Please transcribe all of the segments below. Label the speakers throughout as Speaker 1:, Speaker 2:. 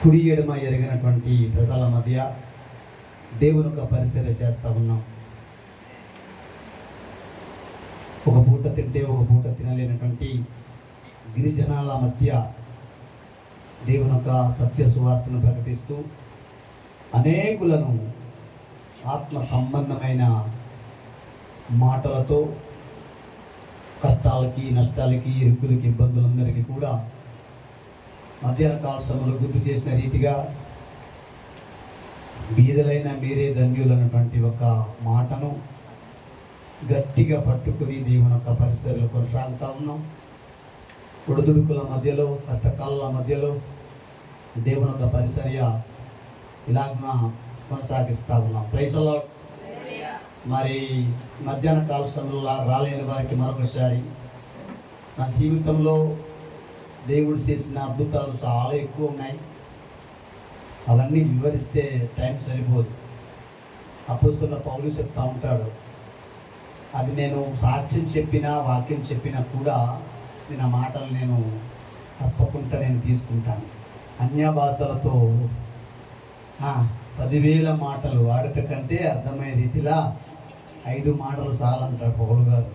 Speaker 1: కుడి ఎడమ ఎరిగినటువంటి ప్రజల మధ్య దేవుని యొక్క పరిచర్య చేస్తూ ఉన్నాం. ఒక పూట తింటే ఒక పూట తినలేనటువంటి గిరిజనాల మధ్య దేవుని యొక్క సత్య సువార్తను ప్రకటిస్తూ అనేకులను ఆత్మ సంబంధమైన మాటలతో కష్టాలకి, నష్టాలకి, ఇరుకులకి, ఇబ్బందులందరికీ కూడా మధ్యాహ్న కాల సమయంలో గుర్తు చేసిన రీతిగా బీదలైన మీరే ధన్యులు అన్నటువంటి ఒక మాటను గట్టిగా పట్టుకుని దేవుని యొక్క పరిసరాలు కొనసాగుతూ ఉన్నాం. ఒడిదుడుకుల మధ్యలో, కష్టకాల మధ్యలో దేవుని యొక్క పరిచర్య ఇలాగున కొనసాగిస్తూ ఉన్నాం. Praise the Lord. మరి మధ్యాహ్న కాల సమయంలో రాలేని వారికి మరొకసారి, నా జీవితంలో దేవుడు చేసిన అద్భుతాలు చాలా ఎక్కువ ఉన్నాయి. అవన్నీ వివరిస్తే టైం సరిపోదు. అపోస్తలుడైన పౌలు చెప్తూ ఉంటాడు, అది నేను సాక్ష్యం చెప్పినా, వాక్యం చెప్పినా కూడా నేను ఆ మాటలు నేను తప్పకుండా నేను తీసుకుంటాను. అన్య భాషలతో 10,000 మాటలు వాడట కంటే అర్థమయ్యే రీతిలా 5 మాటలు చాలంటాడు పౌలు గారు.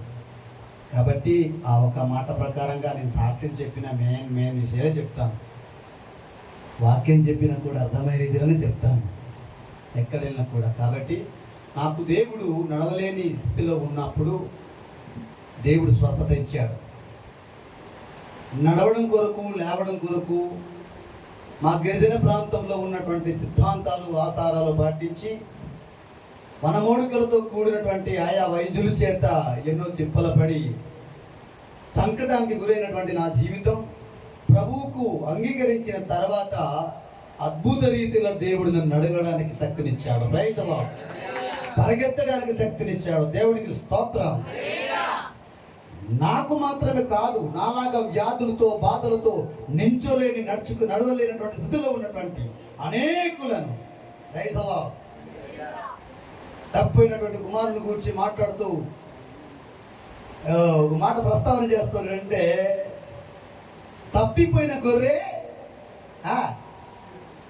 Speaker 1: కాబట్టి ఆ ఒక మాట ప్రకారంగా నేను సాక్ష్యం చెప్పిన మెయిన్ విషయాలే చెప్తాను. వాక్యం చెప్పినా కూడా అర్థమయ్యే రీతిలోనే చెప్తాను ఎక్కడ వెళ్ళినా కూడా. కాబట్టి నాకు దేవుడు నడవలేని స్థితిలో ఉన్నప్పుడు దేవుడు స్వస్థత ఇచ్చాడు. నడవడం కొరకు, లేవడం కొరకు మా గిరిజన ప్రాంతంలో ఉన్నటువంటి సిద్ధాంతాలు, ఆచారాలు పాటించి వనమూలికలతో కూడినటువంటి ఆయా వైద్యుల చేత ఎన్నో తిప్పల పడి సంకటానికి గురైనటువంటి నా జీవితం ప్రభువుకు అంగీకరించిన తర్వాత అద్భుత రీతిలో దేవుడు నన్ను నడవడానికి శక్తినిచ్చాడు. Praise the lord. పరిగెత్తడానికి శక్తినిచ్చాడు. దేవునికి స్తోత్రం. నాకు మాత్రమే కాదు, నాలాగా వ్యాధులతో, బాధలతో నడవలేనటువంటి స్థితిలో ఉన్నటువంటి అనేకులను, ప్రైజ్ ది లార్డ్, తప్పిపోయినటువంటి కుమారుని గురించి మాట్లాడుతూ ఒక మాట ప్రస్తావన చేస్తానంటే, తప్పిపోయిన గొర్రె,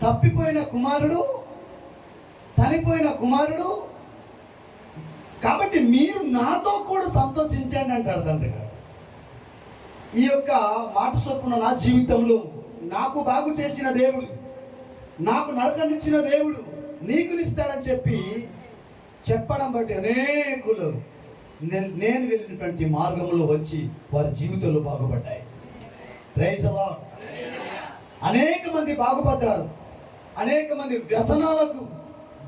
Speaker 1: తప్పిపోయిన కుమారుడు, చనిపోయిన కుమారుడు, కాబట్టి మీరు నాతో కూడా సంతోషించండి అంటాడు తండ్రి గారు. ఈ యొక్క మాట చొప్పున నా జీవితంలో నాకు బాగు చేసిన దేవుడు, నాకు నడకనిచ్చిన దేవుడు నీకునిస్తాడని చెప్పడం బట్టి అనేకులు నేను వెళ్ళినటువంటి మార్గంలో వచ్చి వారి జీవితంలో బాగుపడ్డాయి. Praise the lord. అనేక మంది బాగుపడ్డారు. అనేక మంది వ్యసనాలకు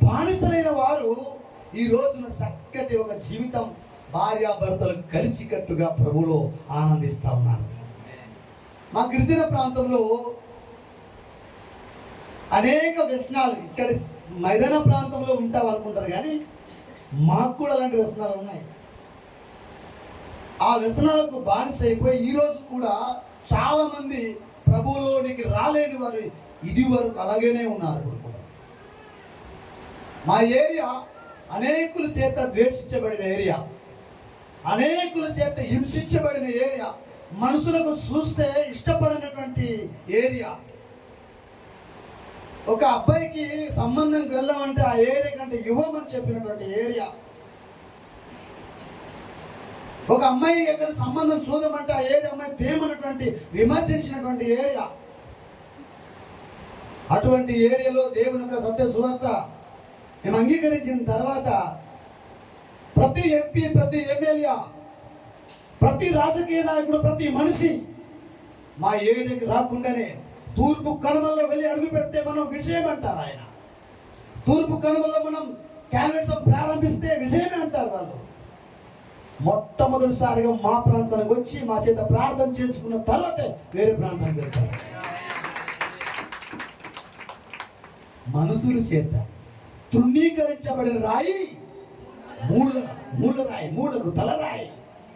Speaker 1: బానిసలైన వారు ఈ రోజున చక్కటి ఒక జీవితం, భార్యాభర్తలు కలిసికట్టుగా ప్రభువులో ఆనందిస్తూ ఉన్నారు. మా గిరిజన ప్రాంతంలో అనేక వ్యసనాలు, ఇక్కడ మైదాన ప్రాంతంలో ఉంటాం అనుకుంటారు కానీ మాకు కూడా అలాంటి వ్యసనాలు ఉన్నాయి. ఆ వ్యసనాలకు బానిస అయిపోయి ఈరోజు కూడా చాలామంది ప్రభువులోనికి రాలేని వారు ఇది వరకు అలాగేనే ఉన్నారు. ఇప్పుడు కూడా మా ఏరియా అనేకుల చేత ద్వేషించబడిన ఏరియా, అనేకుల చేత హింసించబడిన ఏరియా, మనుషులకు చూస్తే ఇష్టపడినటువంటి ఏరియా. ఒక అబ్బాయికి సంబంధంకి వెళ్దామంటే ఆ ఏరియా కంటే ఇవ్వమని చెప్పినటువంటి ఏరియా. ఒక అమ్మాయి దగ్గర సంబంధం చూడమంటే ఆ ఏరియా అమ్మాయి తేమన్నటువంటి విమర్శించినటువంటి ఏరియా. అటువంటి ఏరియాలో దేవుని యొక్క సత్య సువార్త మేము అంగీకరించిన తర్వాత ప్రతి ఎంపీ, ప్రతి ఎమ్మెల్యే, ప్రతి రాజకీయ నాయకుడు, ప్రతి మనిషి మా ఏరియాకి రాకుండానే తూర్పు కనుమల్లో వెళ్ళి అడుగు పెడితే మనం విషయం అంటారు. ఆయన తూర్పు కనుమల్లో మనం క్యాన్వాసం ప్రారంభిస్తే విషయమే అంటారు వాళ్ళు. మొట్టమొదటిసారిగా మా ప్రాంతానికి వచ్చి మా చేత ప్రార్థన చేసుకున్న తర్వాతే వేరే ప్రాంతానికి వెళ్తారు. మనుషుల చేత తృణీకరించబడిన రాయి మూలకు తలరాయి.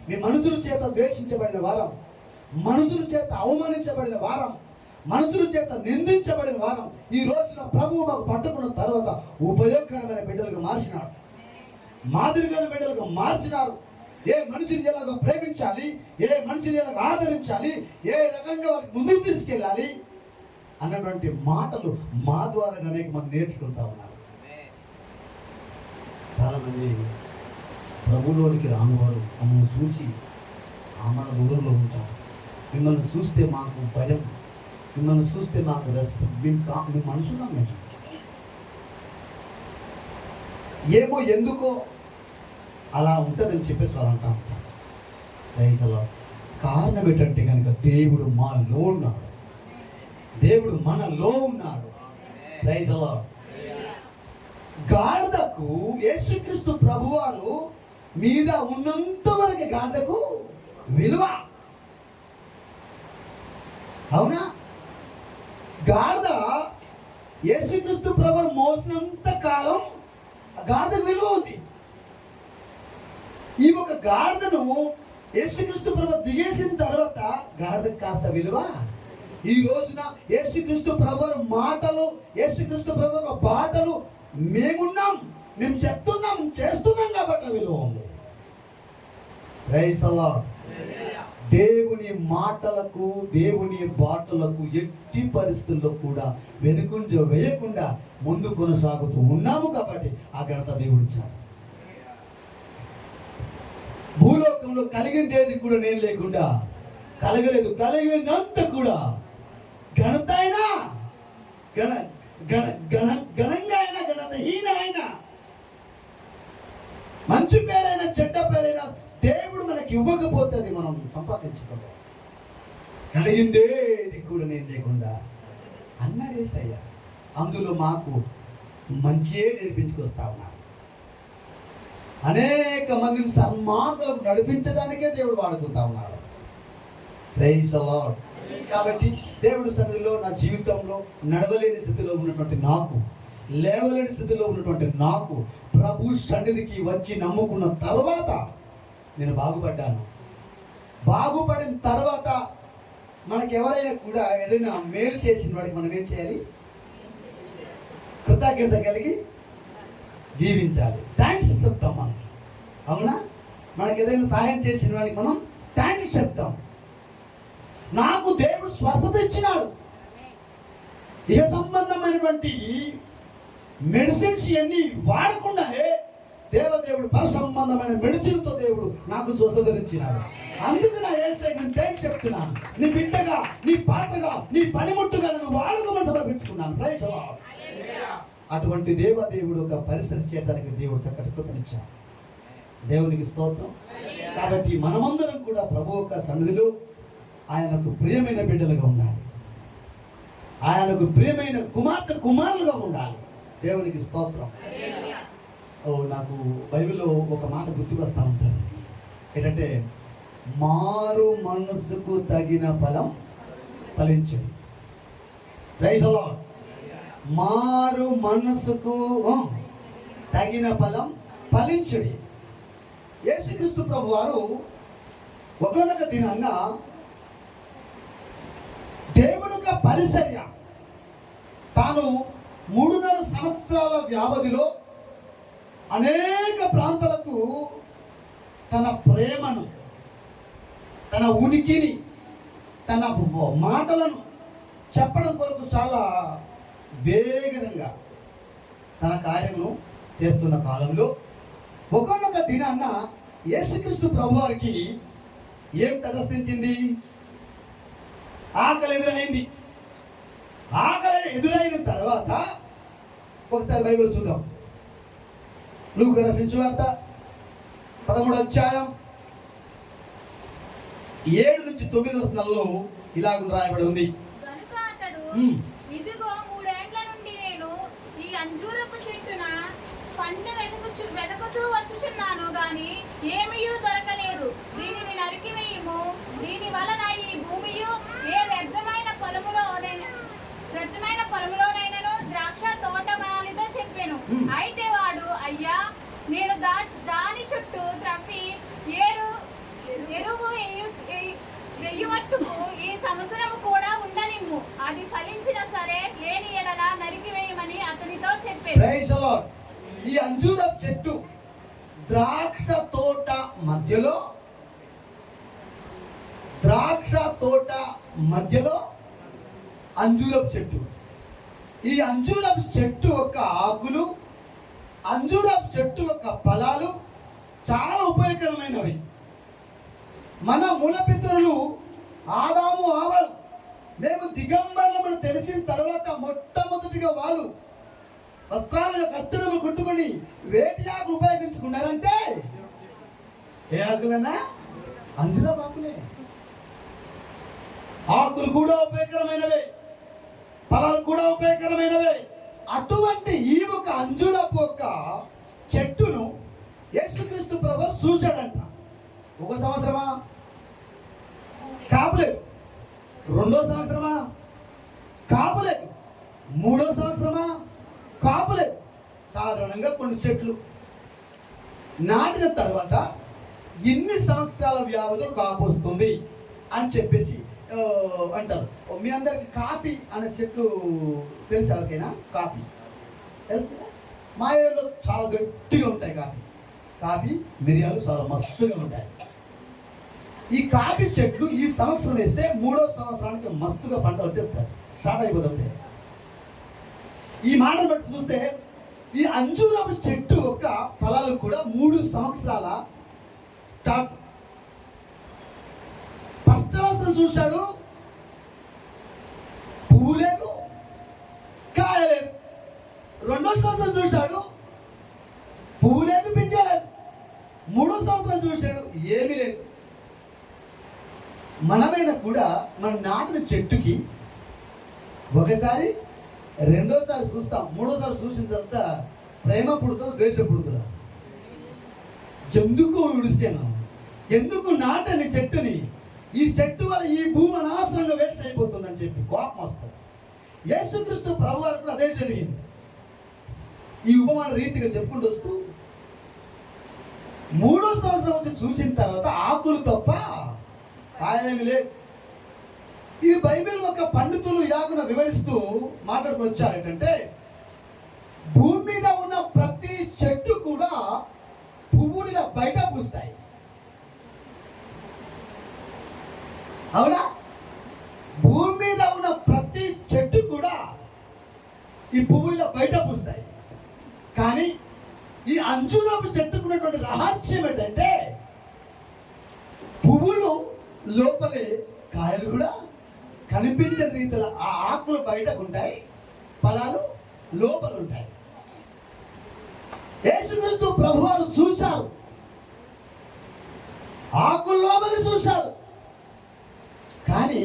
Speaker 1: మీ మనుషుల చేత ద్వేషించబడిన వారం, మనుషుల చేత అవమానించబడిన వారం, మనుషుల చేత నిందించబడిన వారం ఈ రోజున ప్రభువు మాకు పట్టుకున్న తర్వాత ఉపయోగకరమైన బిడ్డలుగా మార్చినాడు, మాదిరిగానే బిడ్డలుగా మార్చినారు. ఏ మనిషిని ఎలాగో ప్రేమించాలి, ఏ మనిషిని ఎలాగో ఆదరించాలి, ఏ రకంగా వాళ్ళకి ముందుకు తీసుకెళ్ళాలి, అన్నటువంటి మాటలు మా ద్వారా అనేక మంది నేర్చుకుంటా ఉన్నారు. చాలామంది ప్రభులోనికి రానివారు మమ్మల్ని చూసి మన దూరంలో ఉంటారు. మిమ్మల్ని చూస్తే మాకు భయం, మిమ్మల్ని చూస్తే మాకు రెస్పెక్ట్, మేము మనసున్నాం మేము ఏమో ఎందుకో అలా ఉంటుందని చెప్పేసి వాళ్ళు అంటూ ఉంటారు. రైతుల కారణం ఏంటంటే కనుక దేవుడు మాలో ఉన్నాడు, దేవుడు మనలో ఉన్నాడు. రైతుల గాడిదకు యేసుక్రీస్తు ప్రభువారు మీద ఉన్నంత వరకు గాడిదకు విలువ. అవునా? గాడిద యేసుక్రీస్తు ప్రభువు మోసినంత కాలం గాడిదకు విలువ ఉంది. ఈ ఒక గాడిదను యేసుక్రీస్తు ప్రభువు దిగేసిన తర్వాత గాడిదకు కాస్త విలువ. ఈ రోజున యేసుక్రీస్తు ప్రభువు మాటలు, యేసుక్రీస్తు ప్రభువు బాటలు మేమున్నాం, మేము చెప్తున్నాం, చేస్తున్నాం కాబట్టి విలువ ఉంది. Praise the Lord. దేవుని మాటలకు, దేవుని బాటలకు ఎట్టి పరిస్థితుల్లో కూడా వెనుకంజ వేయకుండా ముందు కొనసాగుతూ ఉన్నాము కాబట్టి ఆ ఘనత దేవుడిచ్చాడు. భూలోకంలో కలిగిందేది కూడా నేను లేకుండా కలగలేదు, కలిగినంత కూడా ఘనత అయినా ఘనంగా అయినా ఘనతహీన అయినా మంచి పేరైనా చెడ్డ పేరైనా దేవుడు మనకి ఇవ్వకపోతే అది మనం సంపాదించుకోవాలి. కలిగిందేది కూడా నేను లేకుండా అన్నాడు యేసయ్య. అందులో మాకు మంచియే నేర్పించుకొస్తా ఉన్నాడు. అనేక మందిని సన్మార్గులకు నడిపించడానికే దేవుడు వాడుకుంటా ఉన్నాడు. Praise the Lord. కాబట్టి దేవుడి సన్నిధిలో నా జీవితంలో నడవలేని స్థితిలో ఉన్నటువంటి నాకు, లేవలేని స్థితిలో ఉన్నటువంటి నాకు ప్రభు సన్నిధికి వచ్చి నమ్ముకున్న తర్వాత నేను బాగుపడ్డాను. బాగుపడిన తర్వాత మనకి ఎవరైనా కూడా ఏదైనా మేలు చేసిన వాడికి మనం ఏం చేయాలి? కృతజ్ఞత కలిగి జీవించాలి. థ్యాంక్స్ చెప్తాం మనకి. అవునా? మనకి ఏదైనా సహాయం చేసిన వాడికి మనం థ్యాంక్స్ చెప్తాం. నాకు దేవుడు స్వస్థత ఇచ్చినాడు. ఇహ సంబంధమైనటువంటి మెడిసిన్స్ ఇవన్నీ వాడకుండానే దేవదేవుడు పర సంబంధమైన మెడిసిన్తో దేవుడు నాకు స్వస్థతనిచ్చినాడు. అందుకు నా యేసయ్యకు నేను థ్యాంక్స్ చెప్తున్నాను. నీ బిడ్డగా, నీ పాటగా, నీ పనిముట్టుగా నన్ను వాడుకోమని సమర్పించుకున్నాను. Praise the Lord. అటువంటి దేవదేవుడు ఒక పరిస్థితి చేయడానికి దేవుడు చక్కటి కృపనిచ్చాడు. దేవునికి స్తోత్రం. కాబట్టి మనమందరం కూడా ప్రభు యొక్క సన్నిధిలో ఆయనకు ప్రియమైన బిడ్డలుగా ఉండాలి, ఆయనకు ప్రియమైన కుమారులుగా ఉండాలి. దేవునికి స్తోత్రం. నాకు బైబిల్లో ఒక మాట గుర్తుకొస్తూ ఉంటుంది. ఏంటంటే మారు మనసుకు తగిన ఫలం ఫలించుడి. Praise the lord. మారు మనసుకు తగిన ఫలం ఫలించుడి. యేసుక్రీస్తు ప్రభు వారు ఒకనొక దినాన్న దేవుని యొక్క పరిచర్య తాను 3.5 సంవత్సరాల వ్యవధిలో అనేక ప్రాంతాలకు తన ప్రేమను, తన ఉనికిని, తన మాటలను చెప్పడం కొరకు చాలా వేగంగా తన కార్యమును చేస్తున్న కాలంలో ఒకనొక దినాన్న యేసుక్రీస్తు ప్రభువారికి ఏం తటస్థించింది? ఆకలి ఎదురైంది. ఆకలి ఎదురైన తర్వాత ఒకసారి బైబిల్ చూద్దాం. లూకా రాసిన సువార్త 13వ అధ్యాయం 7 నుంచి 9 వచనాల్లో ఇలాగ రాయబడి ఉంది.
Speaker 2: ఇదిగో 3 ఏండ్ల నుండి నేను ఈ అంజూరపు చెట్టున పండు వెతుకుతూ వచ్చుచున్నాను గాని ఏమీయూ దొరకలేదు. దీనిని నరికివేయుము. దీని వలన ఈ భూమియు ఏ వ్యర్థమైన పొలములోనైనను ద్రాక్ష తోట మాలితో చెప్పాను. అయితే వాడు, అయ్యా, నేను దాని చుట్టూ త్రవ్వి ఎరువు వెయ్యుమట్టుకు ఈ సంవత్సరము కూడా ఉండనిమ్ము. అది ఫలించిన సరే, లేని ఎడల నరికివేయమని అతనితో చెప్పాను.
Speaker 1: Praise the Lord. ఈ అంజూరపు చెట్టు ద్రాక్ష తోట మధ్యలో అంజూరపు చెట్టు. ఈ అంజూరపు చెట్టు యొక్క ఆకులు, అంజూరపు చెట్టు యొక్క ఫలాలు చాలా ఉపయోగకరమైనవి. మన మూల పితరులు ఆదాము ఆవలు మేము దిగంబరులమని తెలిసిన తర్వాత మొట్టమొదటిగా వాళ్ళు వస్త్రాలుగా కచ్చడలు కుట్టుకొని వేటి ఆకులు ఉపయోగించుకున్నారంటే ఏ ఆకులన్నా? అంజూరపు ఆకులే. ఆకులు కూడా ఉపయోగకరమైనవే, ఫలాలు కూడా ఉపయోగకరమైనవే. అటువంటి ఈ ఒక అంజూరపు ఒక చెట్టును యేసుక్రీస్తు ప్రభువు చూశాడంట. ఒక సంవత్సరమా? కాపులేదు. రెండో సంవత్సరమా? కాపులేదు. మూడో సంవత్సరమా? కాపులేదు. సాధారణంగా కొన్ని చెట్లు నాటిన తర్వాత ఎన్ని సంవత్సరాల వ్యవధిలో కాపు వస్తుంది అని చెప్పేసి అంటారు. మీ అందరికి కాపీ అనే చెట్లు తెలుసు ఎవరికైనా? కాపీ తెలుసు కదా. మా ఏరియాలో చాలా గట్టిగా ఉంటాయి కాపీ మిరియాలు చాలా మస్తుగా ఉంటాయి. ఈ కాఫీ చెట్లు ఈ సంవత్సరం వేస్తే మూడో సంవత్సరానికి మస్తుగా పంట వచ్చేస్తారు, స్టార్ట్ అయిపోతుంది. ఈ మాటను బట్టి చూస్తే ఈ అంజూరపు చెట్టు యొక్క ఫలాలు కూడా 3 సంవత్సరాల స్టార్ట్. ఫస్ట్ సంవత్సరం చూశాడు, పువ్వు లేదు, కాయ లేదు. రెండో సంవత్సరం చూశాడు, పువ్వు లేదు, పింజ లేదు. మూడో సంవత్సరం చూశాడు, ఏమీ లేదు. మనమైనా కూడా మన నాటిన చెట్టుకి ఒకసారి రెండోసారి చూస్తాం, మూడోసారి చూసిన తర్వాత ప్రేమ పుడుతుందా ద్వేషం పుడుతుందా? ఎందుకు విడిసాను, ఎందుకు నాటని చెట్టుని, ఈ చెట్టు వల్ల ఈ భూమి అనవసరంగా వేస్ట్ అయిపోతుందని చెప్పి కోపం వస్తుంది. యేసుక్రీస్తు ప్రభువారు కూడా అదే జరిగింది. ఈ ఉపమాన రీతిగా చెప్పుకుంటూ వస్తూ మూడో సంవత్సరం వచ్చి చూసిన తర్వాత ఆకులు తప్ప కాయలేమి లేదు. ఈ బైబిల్ ఒక పండితులు ఇలాగున వివరిస్తూ మాట్లాడుకుని వచ్చారు. ఏంటంటే భూమి మీద ఉన్న ప్రతి చెట్టు కూడా పువ్వులుగా బయట పూస్తాయి. అవునా? భూమి మీద ఉన్న ప్రతి చెట్టు కూడా ఈ పువ్వులుగా బయట పూస్తాయి. కానీ ఈ అంజూరపు చెట్టుకున్నటువంటి రహస్యం ఏంటంటే పువ్వులు లోపలే, కాయలు కూడా కనిపించే రీతిలో ఆ ఆకులు బయటకు ఉంటాయి, ఫలాలు లోపల ఉంటాయి. యేసుక్రీస్తు ప్రభువారు చూశారు, ఆకులు లోపలి చూశారు, కానీ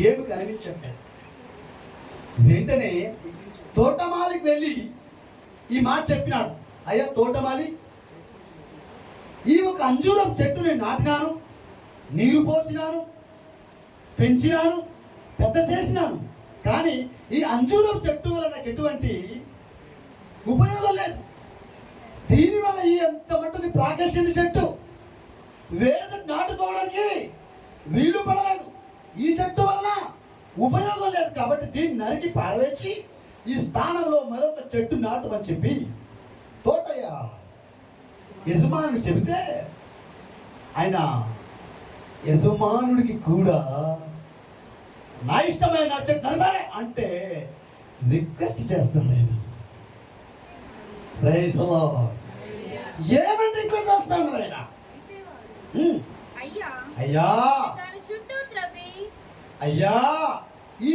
Speaker 1: ఏమి కనిపించట్లేదు. వెంటనే తోటమాలికి వెళ్ళి ఈ మాట చెప్పినాడు, అయ్యా తోటమాలి, ఈ ఒక అంజూరం చెట్టుని నాటినాను, నీరు పోసినాను, పెంచినాను, పెద్ద చేసినాను, కానీ ఈ అంజూరం చెట్టు వల్ల నాకు ఎటువంటి ఉపయోగం లేదు. దీనివల్ల ఈ ఎంత మట్టుది ప్రాకర్షణ చెట్టు వేసి నాటుకోవడానికి వీలు పడలేదు. ఈ చెట్టు వల్ల ఉపయోగం లేదు కాబట్టి దీన్ని నరికి పారవేసి ఈ స్థానంలో మరొక చెట్టు నాటమని చెప్పి తోటయ్య యజమానుడు చెబితే ఆయన యజమానుడికి కూడా నా ఇష్టమైన చెట్టు నరమారే అంటే రిక్వెస్ట్ చేస్తున్నాడు ఆయన. Praise the Lord. ఏమని రిక్వెస్ట్ చేస్తున్నాడు ఆయన? అయ్యా అయ్యా ఈ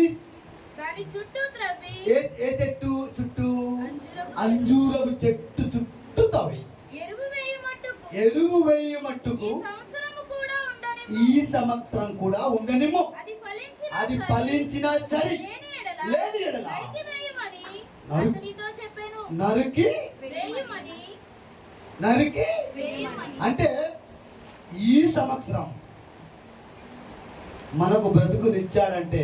Speaker 1: ఏ చెట్టు చుట్టూ? అంజూరపు చెట్టు చుట్టూ తవ్వి ఎరువు వేయ మట్టుకు ఈ సంవత్సరం కూడా ఉండనిమో, అది ఫలించిన సరి లేని ఎడల నరికి అంటే ఈ సంవత్సరం మనకు బ్రతుకునిచ్చాడంటే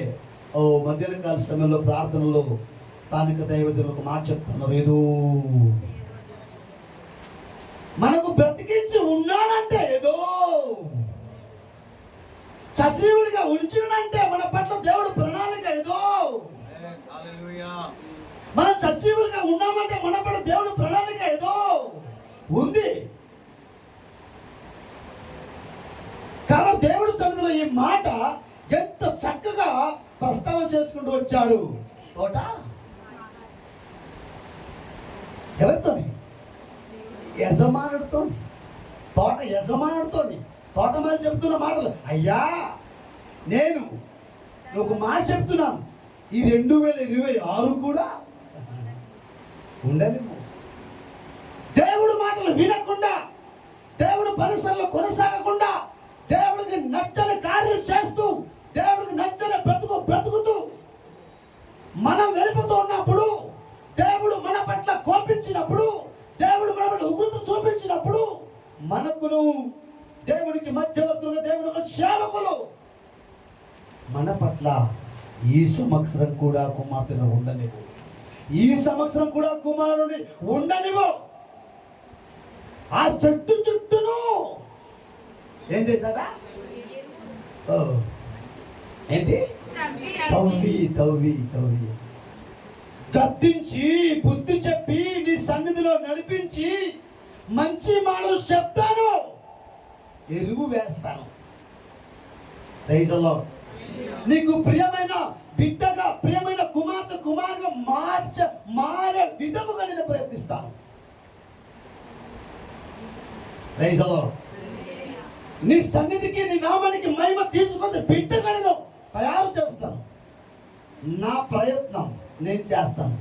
Speaker 1: మధ్యాహ్న కాల సమయంలో ప్రార్థనలో స్థానిక దైవజనులకు మాట చెప్తున్నారు, ఏదో మనకు బ్రతికించి ఉన్నాడంటే, ఏదో సజీవుడిగా ఉంచినంటే మన పట్ల దేవుడు ప్రణాళిక ఏదో. మనం సజీవుడిగా ఉన్నామంటే మన పట్ల దేవుడు ప్రణాళిక ఏదో ఉంది. కాబట్టి దేవుడి సన్నిధిలో ఈ మాట ఎంత చక్కగా ప్రస్తావన చేసుకుంటూ చేసుకుంటూ వచ్చాడు. తోట ఎవరితోని? యజమానుడితోని. తోట యజమానుడితోని. తోటమాలి చెప్తున్న మాటలు, అయ్యా నేను ఒక మాట చెప్తున్నాను, ఈ 2026 కూడా ఉండలేము. దేవుడు మాటలు వినకుండా, దేవుడు పరిసరాల్లో కొనసాగకుండా, దేవుడికి నచ్చని కార్యాలు చేస్తూ, దేవుడికి నచ్చని బ్రతుకుతూ మనం వెళ్ళిపోతూ ఉన్నప్పుడు, దేవుడు మన పట్ల కోపించినప్పుడు, దేవుడు మన పట్ల ఉగ్రత చూపించినప్పుడు, మనకును దేవుడికి మధ్యవర్తులుగా దేవుడు ఒక సేవకులు మన పట్ల ఈ సంవత్సరం కూడా కుమార్తెను ఉండనివ్వు, ఈ సంవత్సరం కూడా కుమారుని ఉండనివ్వు. ఆ చెట్టు చుట్టూను ఏం చేశాడ? ఏంటి? తవ్వి గద్దించి బుద్ధి చెప్పి నీ సన్నిధిలో నడిపించి మంచి మాటలు చెప్తాను, ఎరువు వేస్తాను. Praise the Lord. నీకు ప్రియమైన బిడ్డగా, ప్రియమైన కుమారుగా మారే విధముగా నేను ప్రయత్నిస్తాను. Praise the Lord. నీ సన్నిధికి, నీ నామానికి మహిమ తీసుకొని బిడ్డగా నేను తయారు చేస్తాను. నా ప్రయత్నం నేను చేస్తాను.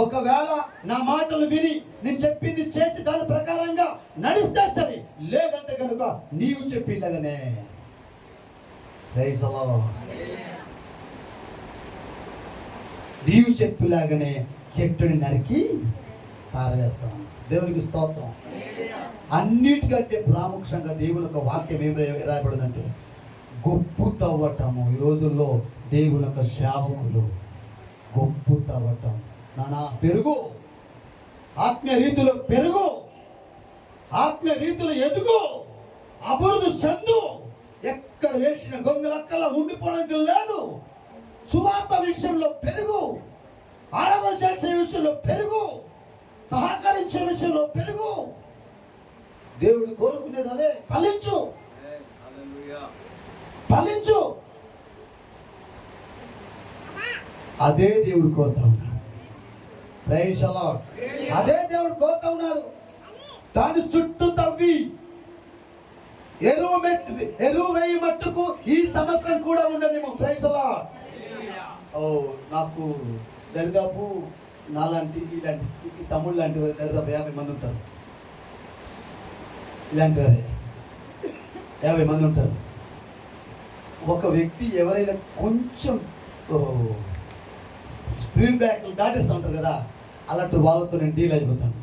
Speaker 1: ఒకవేళ నా మాటలు విని నేను చెప్పింది చేసి దాని ప్రకారంగా నడిస్తే సరే, లేదంటే కనుక నీవు చెప్పిండగానే ప్రైజ్ ది లార్డ్, నీవు చెప్పిలాగానే చెట్టుని నరికి పారవేస్తాను. దేవునికి స్తోత్రం. అన్నిటికంటే ప్రాముఖ్యంగా దేవుని యొక్క వాక్యం ఏం రాయబడిందంటే గొప్పు తవ్వటము. ఈ రోజుల్లో దేవుని యొక్క సేవకులు గొప్పు తవ్వటం. నానా పెరుగు, ఆత్మీయ రీతిలో పెరుగు, ఆత్మీయ రీతిలో ఎదుగు, అభివృద్ధి చెందు. ఎక్కడ వేసిన గొంగలక్కలా ఉండిపోవడానికి లేదు. సువార్త విషయంలో పెరుగు, ఆరాధన చేసే విషయంలో పెరుగు, సహకరించే విషయంలో పెరుగు. దేవుడు కోరుకునేది అదే. ఫలించు. అదే దేవుడు కోరుతా ఉన్నాడు. Praise the Lord. అదే దేవుడు కోరుతా ఉన్నాడు. దాని చుట్టూ తవ్వి ఎరువు వేయి మట్టుకు ఈ సంవత్సరం కూడా ఉండదేమో. Praise the Lord. నాకు దరిదాపు ఇలాంటి తమ్ముళ్ళు లాంటి వారు దరిదాపు 50 మంది ఉంటారు. ఇలాంటి వారే 50 మంది ఉంటారు. ఒక వ్యక్తి ఎవరైనా కొంచెం స్పీడ్ బ్రేకర్లు దాటేస్తూ ఉంటారు కదా, అలాంటి వాళ్ళతో నేను డీల్ అయిపోతాను.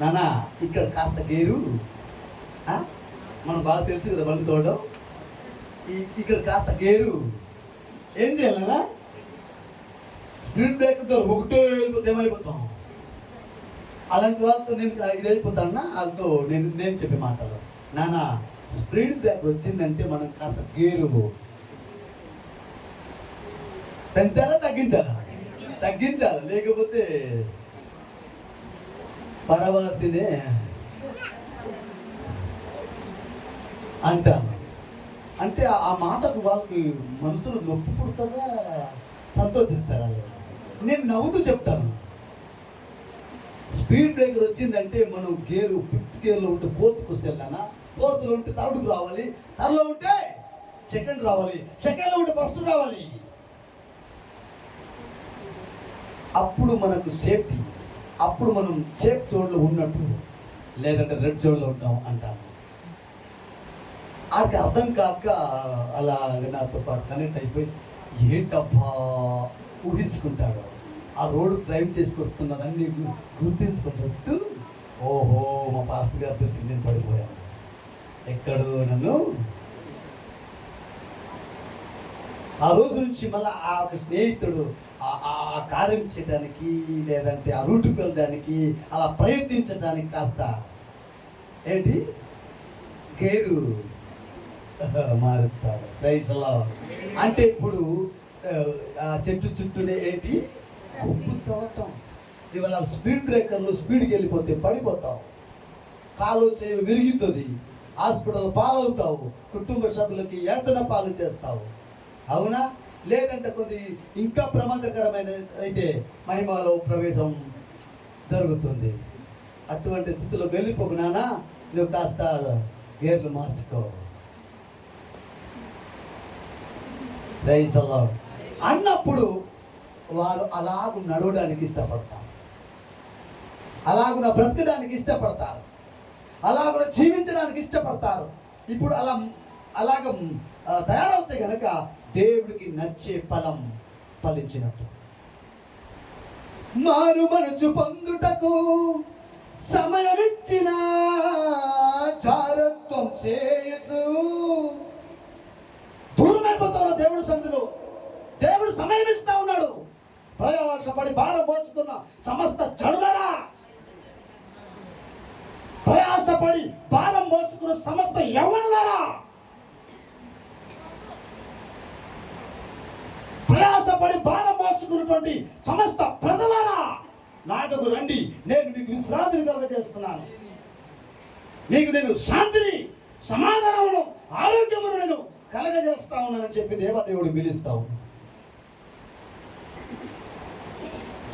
Speaker 1: నానా ఇక్కడ కాస్త గేరు, మనకు బాగా తెలుసు కదా బండి తోడడం, ఇక్కడ కాస్త గేరు ఏం చేయాలన్నా? స్పీడ్ బ్రేకర్తో ఒకటే వెళ్ళిపోతే ఏమైపోతాం. అలాంటి వాళ్ళతో నేను ఇది అయిపోతానన్నా, వాళ్ళతో నేను చెప్పే మాటలు, నానా స్పీడ్ బ్రేకర్ వచ్చిందంటే మనం కాస్త గేరు పెంచాలా తగ్గించాలా, లేకపోతే పరవాసినే అంటాను. అంటే ఆ మాటకు వాళ్ళకి మనసులో నొప్పి పుడుతుందా, సంతోషిస్తారా? నేను నవ్వుతూ చెప్తాను. స్పీడ్ బ్రేకర్ వచ్చిందంటే మనం గేరు 5th గేర్లో ఉంటే 4th వెళ్ళానా, 4thలో ఉంటే 3rd రావాలి, 3rd ఉంటే 2nd రావాలి, 2ndలో ఉంటే 1st రావాలి. అప్పుడు మనకు సేఫ్టీ. అప్పుడు మనం సేఫ్ జోన్లో ఉన్నట్టు, లేదంటే రెడ్ జోన్లో ఉంటాం అంటాము. అది అర్థం కాక అలా నాతో పాటు కనెక్ట్ అయిపోయి ఏంటబ్బా ఊహించుకుంటాడు. ఆ రోడ్డు డ్రైవ్ చేసుకొస్తున్నదాన్ని గుర్తించుకుంటూ వస్తూ, ఓహో మా పాస్టర్ గారి దృష్టికి నేను పడిపోయాను, ఎక్కడో నన్ను. ఆ రోజు నుంచి మళ్ళీ ఆ ఒక స్నేహితుడు ఆ కార్యం చేయడానికి, లేదంటే ఆ రూట్కి వెళ్ళడానికి, అలా ప్రయత్నించడానికి కాస్త ఏంటి గేరు మారుస్తాడు. Praise the Lord. అంటే ఇప్పుడు ఆ చెట్టు చుట్టూనే ఏంటి గొప్ప తోటం. ఇవాళ స్పీడ్ బ్రేకర్లు స్పీడ్కి వెళ్ళిపోతే పడిపోతావు, కాలు చేయి విరుగుతుంది, హాస్పిటల్ పాలవుతావు, కుటుంబ సభ్యులకి యాతన పాలు చేస్తావు. అవునా? లేదంటే కొద్ది ఇంకా ప్రమాదకరమైన అయితే మహిమలో ప్రవేశం జరుగుతుంది. అటువంటి స్థితిలో వెళ్ళిపోకు నానా, నువ్వు కాస్త గేర్లు మార్చుకో. ప్రైజ్ ది లార్డ్ అన్నప్పుడు వారు అలాగూ నడవడానికి ఇష్టపడతారు, అలాగున బ్రతకడానికి ఇష్టపడతారు, అలాగున జీవించడానికి ఇష్టపడతారు. ఇప్పుడు అలాగ తయారవుతే గనక దేవుడికి నచ్చే ఫలం ఫలించినట్టు. మారు మనసు పొందుటకు సమయమిచ్చిన జారత్వం చేసు. దూరమైపోతావు దేవుడి సన్నిధిలో. దేవుడు సమయం ఇస్తా ఉన్నాడు. ప్రయాసపడి భారం మోసుకున్న సమస్త జనులరా, ప్రయాసపడి భారం మోసుకున్న సమస్త యవ్వనులారా, ప్రయాసపడి భారం మోసుకున్నటువంటి సమస్త ప్రజలారా, నా దగ్గర రండి, నేను మీకు విశ్రాంతిని కలుగజేస్తున్నాను. మీకు నేను శాంతిని, సమాధానమును, ఆరోగ్యమును నేను కలగజేస్తా ఉన్నానని చెప్పి దేవదేవుడు పిలుస్తా ఉన్నాను.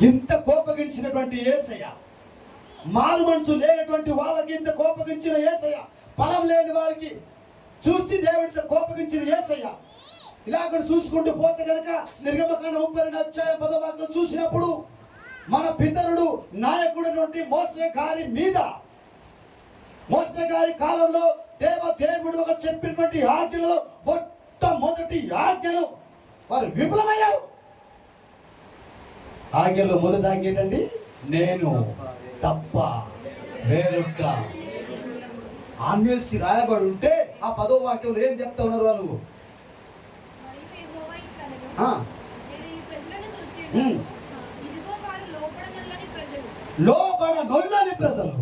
Speaker 1: ఇంత కోపగించినటువంటి యేసయ్య, మారు మనసు లేనటువంటి వాళ్ళకి ఇంత కోపగించిన యేసయ్య, ఫలం లేని వారికి చూసి దేవుడితో కోపగించిన యేసయ్య, ఇలాగ చూసుకుంటూ పోతే కనుక నిర్గమకాండ 32 అధ్యాయం 10వ వాక్యం చూసినప్పుడు మన పితరుడు నాయకుడైనటువంటి మోసే గారి మీద, మోసే గారి కాలంలో దేవుడు ఒక చెప్పినటువంటి ఆజ్ఞలలో మొట్టమొదటి ఆజ్ఞలు వారు విఫలమయ్యారు. ఆజ్ఞలో మొదటి ఆజ్ఞ ఏంటండి? నేను తప్ప వేరొక్క. ఆన్యుల్సి రాయబడి ఉంటే ఆ 10వ వాక్యంలో ఏం చెప్తా ఉన్నారు వాళ్ళు? లోబడనొల్లని ప్రజలు.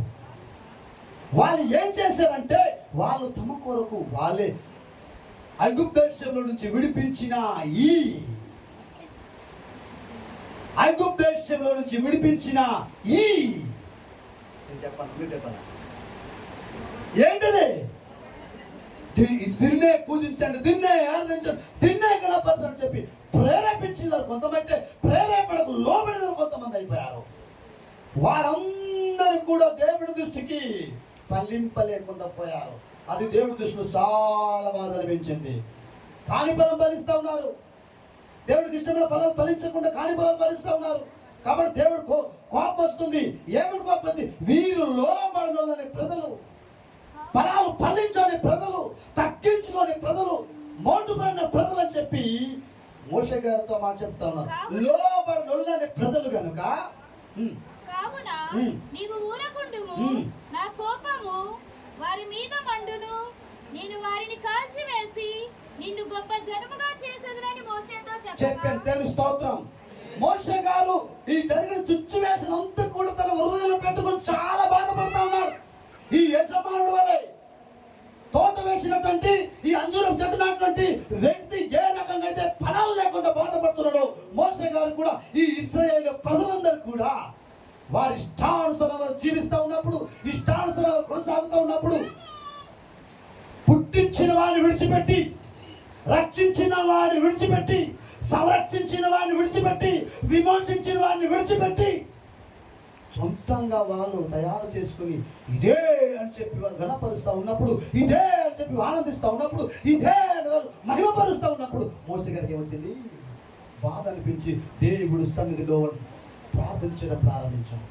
Speaker 1: వాళ్ళు ఏం చేశారంటే, వాళ్ళు తమ కొరకు వాళ్ళే ఐగుప్తు దేశంలో నుంచి విడిపించిన ఐగుప్తు దేశంలో నుంచి విడిపించిన చెప్పాలి ఏంటది? దీన్నే పూజించండి, దీన్నే ఆరాధించండి, దీన్నే గణపరచండి చెప్పి ప్రేరేపించినారు. కొంతమంది ప్రేరేపణకు లోబడిన కొంతమంది అయిపోయారు. వారందరూ కూడా దేవుడి దృష్టికి ఫలింపలేకుండా పోయారు. అది దేవుడి దృష్టిలో చాలా బాధ అనిపించింది. కాని ఫలం ఫలిస్తూ ఉన్నారు. దేవుడికి ఇష్టమైన ఫలాలు ఫలించకుండా కాని ఫలాలు ఫలిస్తూ ఉన్నారు. కాబట్టి దేవుడు కోపం వస్తుంది. ఏమని కోపం వస్తుంది? వీరు లోబడని ప్రజలు, ఫలాలు ఫలించని ప్రజలు, తగ్గించుకొని ప్రజలు, మోటుమైన ప్రజలు అని చెప్పి మోషే గారితో మాట చెప్తా ఉన్నారు. లోబడని ప్రజలు కనుక
Speaker 2: కావున నీవు ఊరకుండుము, నా కోపము వారి మీద మండును, నేను వారిని కాల్చివేసి నిన్ను గొప్ప జనముగా చేసేదనని మోషేతో చెప్పాను.
Speaker 1: దేవుని స్తోత్రం. మోషే గారు ఈ జరిగిన చుచ్చు వేసినంత కూడా తన హృదయంలో పెట్టుకుని చాలా బాధపడతా ఉన్నాడు. ఈ యజమానుడు వలె తోట వేసినటువంటి ఈ అంజూరం చెట్టు నాటినటువంటి వ్యక్తి ఏ రకంగా అయితే ఫలాలు లేకుండా బాధపడుతున్నాడో, మోషే గారు కూడా ఈ ఇశ్రాయేలు ప్రజలందరూ కూడా వారి ఇష్టానుసారం జీవిస్తూ ఉన్నప్పుడు, ఇష్టానుసారం కొనసాగుతూ ఉన్నప్పుడు, పుట్టించిన వారిని విడిచిపెట్టి, రక్షించిన వారిని విడిచిపెట్టి, సంరక్షించిన వారిని విడిచిపెట్టి, విమోచించిన వారిని విడిచిపెట్టి, సొంతంగా వాళ్ళు తయారు చేసుకుని ఇదే అని చెప్పి వారు గణపరుస్తూ ఉన్నప్పుడు, ఇదే అని చెప్పి ఆనందిస్తూ ఉన్నప్పుడు, ఇదే అని వారు మహిమపరుస్తూ ఉన్నప్పుడు మోసే గారికి ఏమొచ్చింది? బాధ అనిపించి దేవుడు సన్నిధిలో ప్రార్థించడం ప్రారంభించాడు.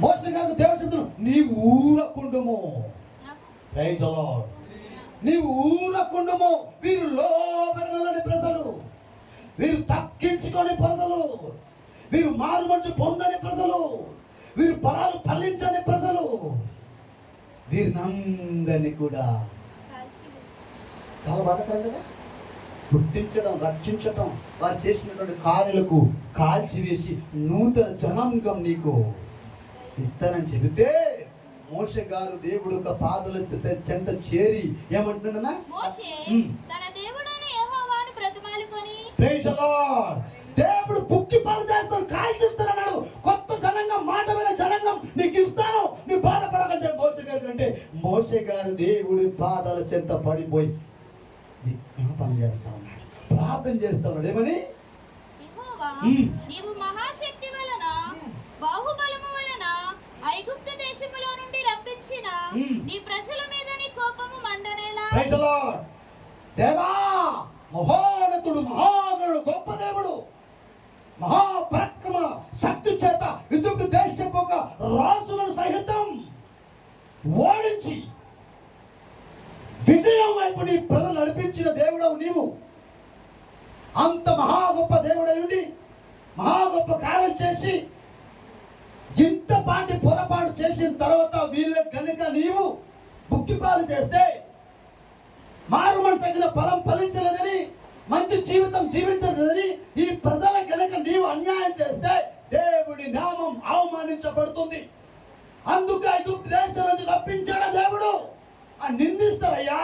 Speaker 1: మోసే గారికి దేవుడు చెప్తున్నాడు, నీవు ఊరకుండుము. Praise the lord. నీవు ఊరకుండుము. వీరు లోబడని ప్రజలు, వీరు తగ్గించుకొని ప్రజలు, వీరు మారు మనసు పొందని ప్రజలు, వీరు ఫలాలు ఫలించని ప్రజలు, వీరినందరినీ కూడా చాలా బాధకరం కదా. పుట్టించడం, రక్షించడం, వారు చేసినటువంటి కార్యాలకు కాల్చివేసి నూతన జనాంగం నీకు ఇస్తానని చెబితే మోషే గారు దేవుడు ఒక పాదల చెంత చేరి ఏమంటున్నా, దేవుడు పుక్కి పాలు చేస్తాను, కాల్చిస్తానన్నాడు. కొత్త జనంగం, మాట మీద జనంగం నీకు ఇస్తాను, నీ బాధపడకని చెప్పి మోషే గారు అంటే, మోషే గారు దేవుడి పాదాల చెంత పడిపోయి విజ్ఞాపన చేస్తా ఉన్నాడు, ప్రార్థన చేస్తా ఉన్నాడు. ఏమని?
Speaker 2: యెహోవా,
Speaker 1: ఉమ్.
Speaker 2: నీవు మహాశక్తి వలన బాహుబలము వలన ఐగుప్తు దేశములో నుండి రప్పించిన
Speaker 1: ఉమ్.
Speaker 2: నీ ప్రజల మీద నీ కోపము మండనేలా.
Speaker 1: Praise the lord. దేవా, మహోన్నతుడు, మహాగణుడు, గొప్ప దేవుడు, మహాపరాక్రమ శక్తి చేత ఈజిప్టు దేశపు ఒక రాజులను సహితం ఓడించి విజయం వైపు నీ ప్రజలు నడిపించిన దేవుడవు నీవు. అంత మహా గొప్ప దేవుడై ఉండి మహా గొప్ప కార్యం చేసి ఇంత పాటి పొరపాటు చేసిన తర్వాత వీళ్ళ కనుక నీవు బుక్కిపాలు చేస్తే, మారుమని తగిన ఫలం ఫలించలేదని, మంచి జీవితం జీవించలేదని ఈ ప్రజల కనుక నీవు అన్యాయం చేస్తే దేవుడి నామం అవమానించబడుతుంది. అందుకే ఐగుప్తు దేశం నుంచి రప్పించాడు దేవుడు అని నిందిస్తారయ్యా.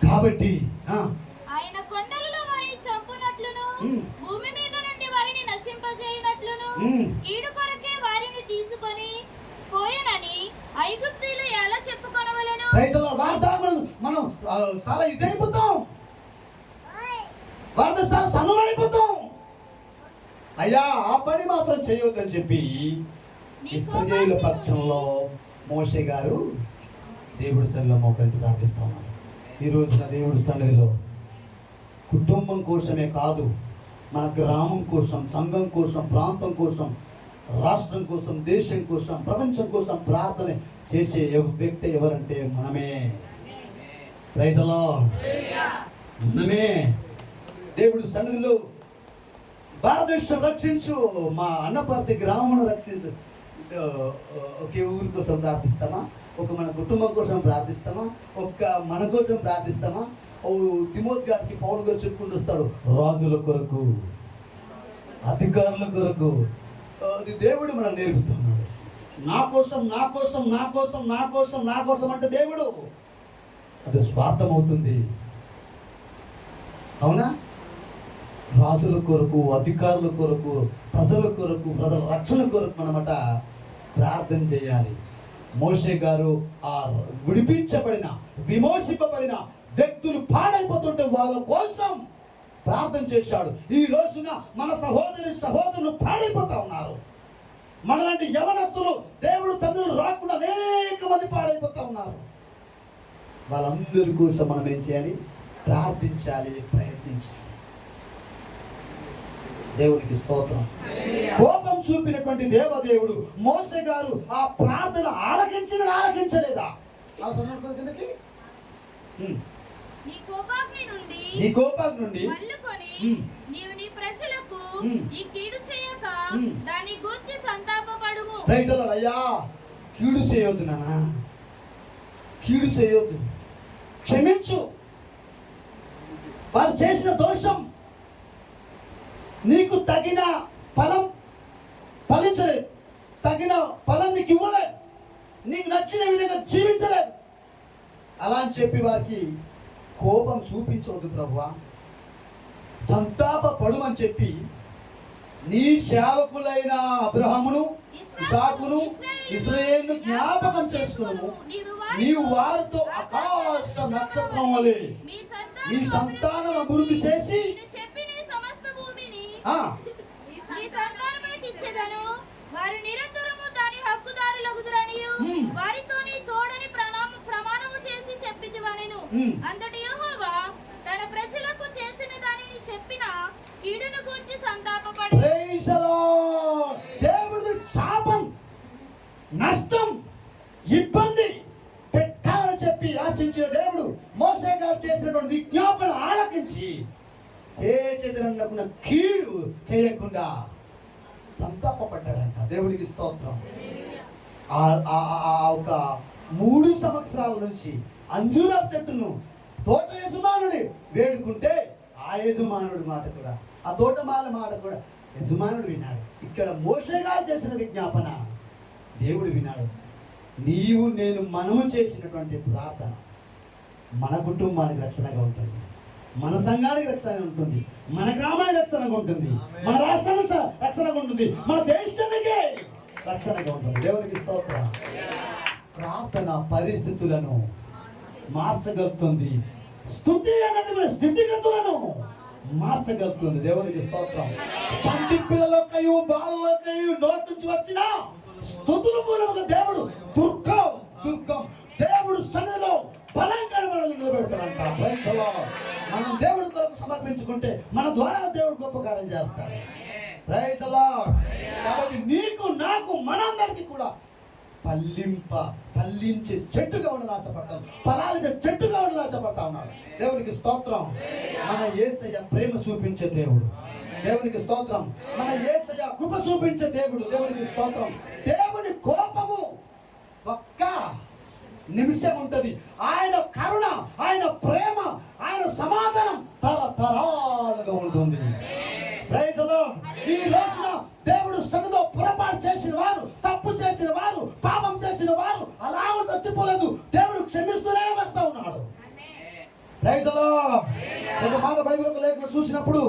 Speaker 1: కాబట్టి
Speaker 2: ఆయన కొండలలో వారిని చంపునట్లును భూమి మీద నుండి వారిని నశింపజేయనట్లును కీడు కొరకే వారిని తీసుకొని పోయనని ఐగుప్తీయులు ఎలా చెప్పుకొనవలెను.
Speaker 1: మనం చాలా ఇదైపోతాం, వారితో చాలా సన్నువైపోతాం. అయ్యా, ఆ పని మాత్రం చేయొద్దని చెప్పి ఇశ్రాయేలు పక్షంలో మోషే గారు దేవుడి సన్నిధిలో మోకరించి ప్రార్థిస్తా ఉన్నారు. ఈ రోజున దేవుడి సన్నిధిలో కుటుంబం కోసమే కాదు, మన గ్రామం కోసం, సంఘం కోసం, ప్రాంతం కోసం, రాష్ట్రం కోసం, దేశం కోసం, ప్రపంచం కోసం ప్రార్థన చేసే వ్యక్తి ఎవరంటే మనమే. Praise the Lord. మనమే దేవుడి సన్నిధిలో భారతదేశం రక్షించు, మా అన్నపర్తి గ్రామం రక్షించు. ఒకే ఊరి కోసం ప్రార్థిస్తామా? ఒక మన కుటుంబం కోసం ప్రార్థిస్తామా? ఒక్క మన కోసం ప్రార్థిస్తామా? తిమోతి గారికి పౌలు గారు చెప్పుకుంటూ వస్తాడు, రాజుల కొరకు, అధికారుల కొరకు. అది దేవుడు మనం నేర్పుతున్నాడు. నా కోసం, నా కోసం, నా కోసం, నా కోసం, నా కోసం అంటే దేవుడు, అది స్వార్థం అవుతుంది. అవునా? రాజుల కొరకు, అధికారుల కొరకు, ప్రజల కొరకు, ప్రజల రక్షణ కొరకు మనమట ప్రార్థన చేయాలి. మోషే గారు ఆ విడిపించబడిన, విమోచింపబడిన వ్యక్తులు పాడైపోతుంటే వాళ్ళ కోసం ప్రార్థన చేశాడు. ఈ రోజున మన సహోదరులు పాడైపోతా ఉన్నారు. మనలాంటి యవనస్తులు దేవుడు తండ్రులు రాకుండా అనేక మంది పాడైపోతా ఉన్నారు. వాళ్ళందరి కోసం మనం ఏం చేయాలి? ప్రార్థించాలి, ప్రయత్నించాలి. దేవునికి స్తోత్రం. కోపం చూపినటువంటి దేవదేవుడు మోసే గారు ఆ ప్రార్థన ఆలకించలేదా? కిందకి
Speaker 2: నీ కోపాగ్ని నుండి మళ్ళుకొని నీవు నీ ప్రజలకు ఈ కీడు చేయక దాని గురించి సంతాపపడుము.
Speaker 1: Praise the lord. అయ్యా, కీడు చేయొద్దు నాన్న, కీడు చేయొద్దు, క్షమించు. వారు చేసిన దోషం నీకు తగిన ఫలం ఫలించలేదు, తగిన ఫలం నీకు ఇవ్వలేదు, నీకు నచ్చిన విధంగా జీవించలేదు. అలా అని చెప్పి వారికి కోపం చూపించవద్దు ప్రభువా, సంతాప పడుమని చెప్పి నీ సేవకులైన అబ్రహామును, ఇసాకును, ఇశ్రాయేలును జ్ఞాపకం చేసుకును. నీవు వారితో ఆకాశ నక్షత్రం వలె నీ సంతానం అభివృద్ధి చేసి
Speaker 2: వారు నిరంతరము దాని హక్కుదారులగుదురనియు వారితో నీ తోడని ప్రమాణము చేసి చెప్పితివనెను. అంతటి యెహోవా తన ప్రజలకు చేసిన దానిని చెప్పిన కీడును గురించి సంతాపపడి,
Speaker 1: ప్రైజ్ ది లార్డ్. దేవుడు శాపం, నష్టం, ఇబ్బంది పెట్టాలని చెప్పి ఆశించిన దేవుడు మోసే గారు చేసినటువంటి విజ్ఞాపన ఆలకించి చేచెదరనుకున్న కీడు చేయకుండా సంతాపపడ్డాడంట. దేవునికి స్తోత్రం. ఒక 3 సంవత్సరాల నుంచి అంజూరపు చెట్టును తోట యజమానుడి వేడుకుంటే ఆ యజమానుడి మాట కూడా, ఆ తోటమాల మాట కూడా యజమానుడు విన్నాడు. ఇక్కడ మోషే గారు చేసిన విజ్ఞాపన దేవుడు విన్నాడు. నీవు నేను మనము చేసినటువంటి ప్రార్థన మన కుటుంబానికి రక్షణగా ఉంటుంది, మన సంఘానికి రక్షణగా ఉంటుంది, మన గ్రామానికి రక్షణగా ఉంటుంది, మన రాష్ట్రానికి రక్షణగా ఉంటుంది, మన దేశానికి రక్షణగా ఉంటుంది. దేవునికి స్తోత్రం. ప్రార్థన పరిస్థితులను మార్చగలుగుతుంది, స్తుతి అనేది మన స్థితిగతులను మార్చగలుగుతుంది. దేవునికి స్తోత్రం. చంటి పిల్లలకయు బాలలకయు నోటి నుంచి వచ్చిన స్తుతుల మూలముగా దేవుడు దుర్గం దేవుడు సన్నిధిలో బలంగా మనల్ని నిలబెడతాడంట. Praise the lord. మనం దేవుడి కొరకు సమర్పించుకుంటే మన ద్వారా దేవుడు గొప్ప కార్యం చేస్తాడు. Praise the Lord. కాబట్టి నీకు నాకు మనందరికీ కూడా ఫలించే చెట్టుగా ఉండాలని ఆశపడతాం, ఫలాలించే చెట్టుగా ఉండాలని ఆశపడతా ఉన్నాడు. దేవునికి స్తోత్రం. మన యేసయ్య ప్రేమ చూపించే దేవుడు. దేవునికి స్తోత్రం. మన యేసయ్య కృప చూపించే దేవుడు. దేవునికి స్తోత్రం. దేవుని కోపము ఒక్క నిమిషం ఉంటది. ఆయన కరుణ, ఆయన ప్రేమ, ఆయన సమాధానం తరతరాలుగా ఉంటుంది. Praise the Lord. ఈ రోజున దేవుడు సన్నిధిలో పొరపాటు చేసిన వారు, తప్పు చేసిన వారు, పాపం చేసిన వారు అలాగ చచ్చిపోలేదు. దేవుడు క్షమిస్తూనే వస్తా ఉన్నాడు. Praise the Lord. ఒక మాట బైబిల్ ఒక లేఖను చూసినప్పుడు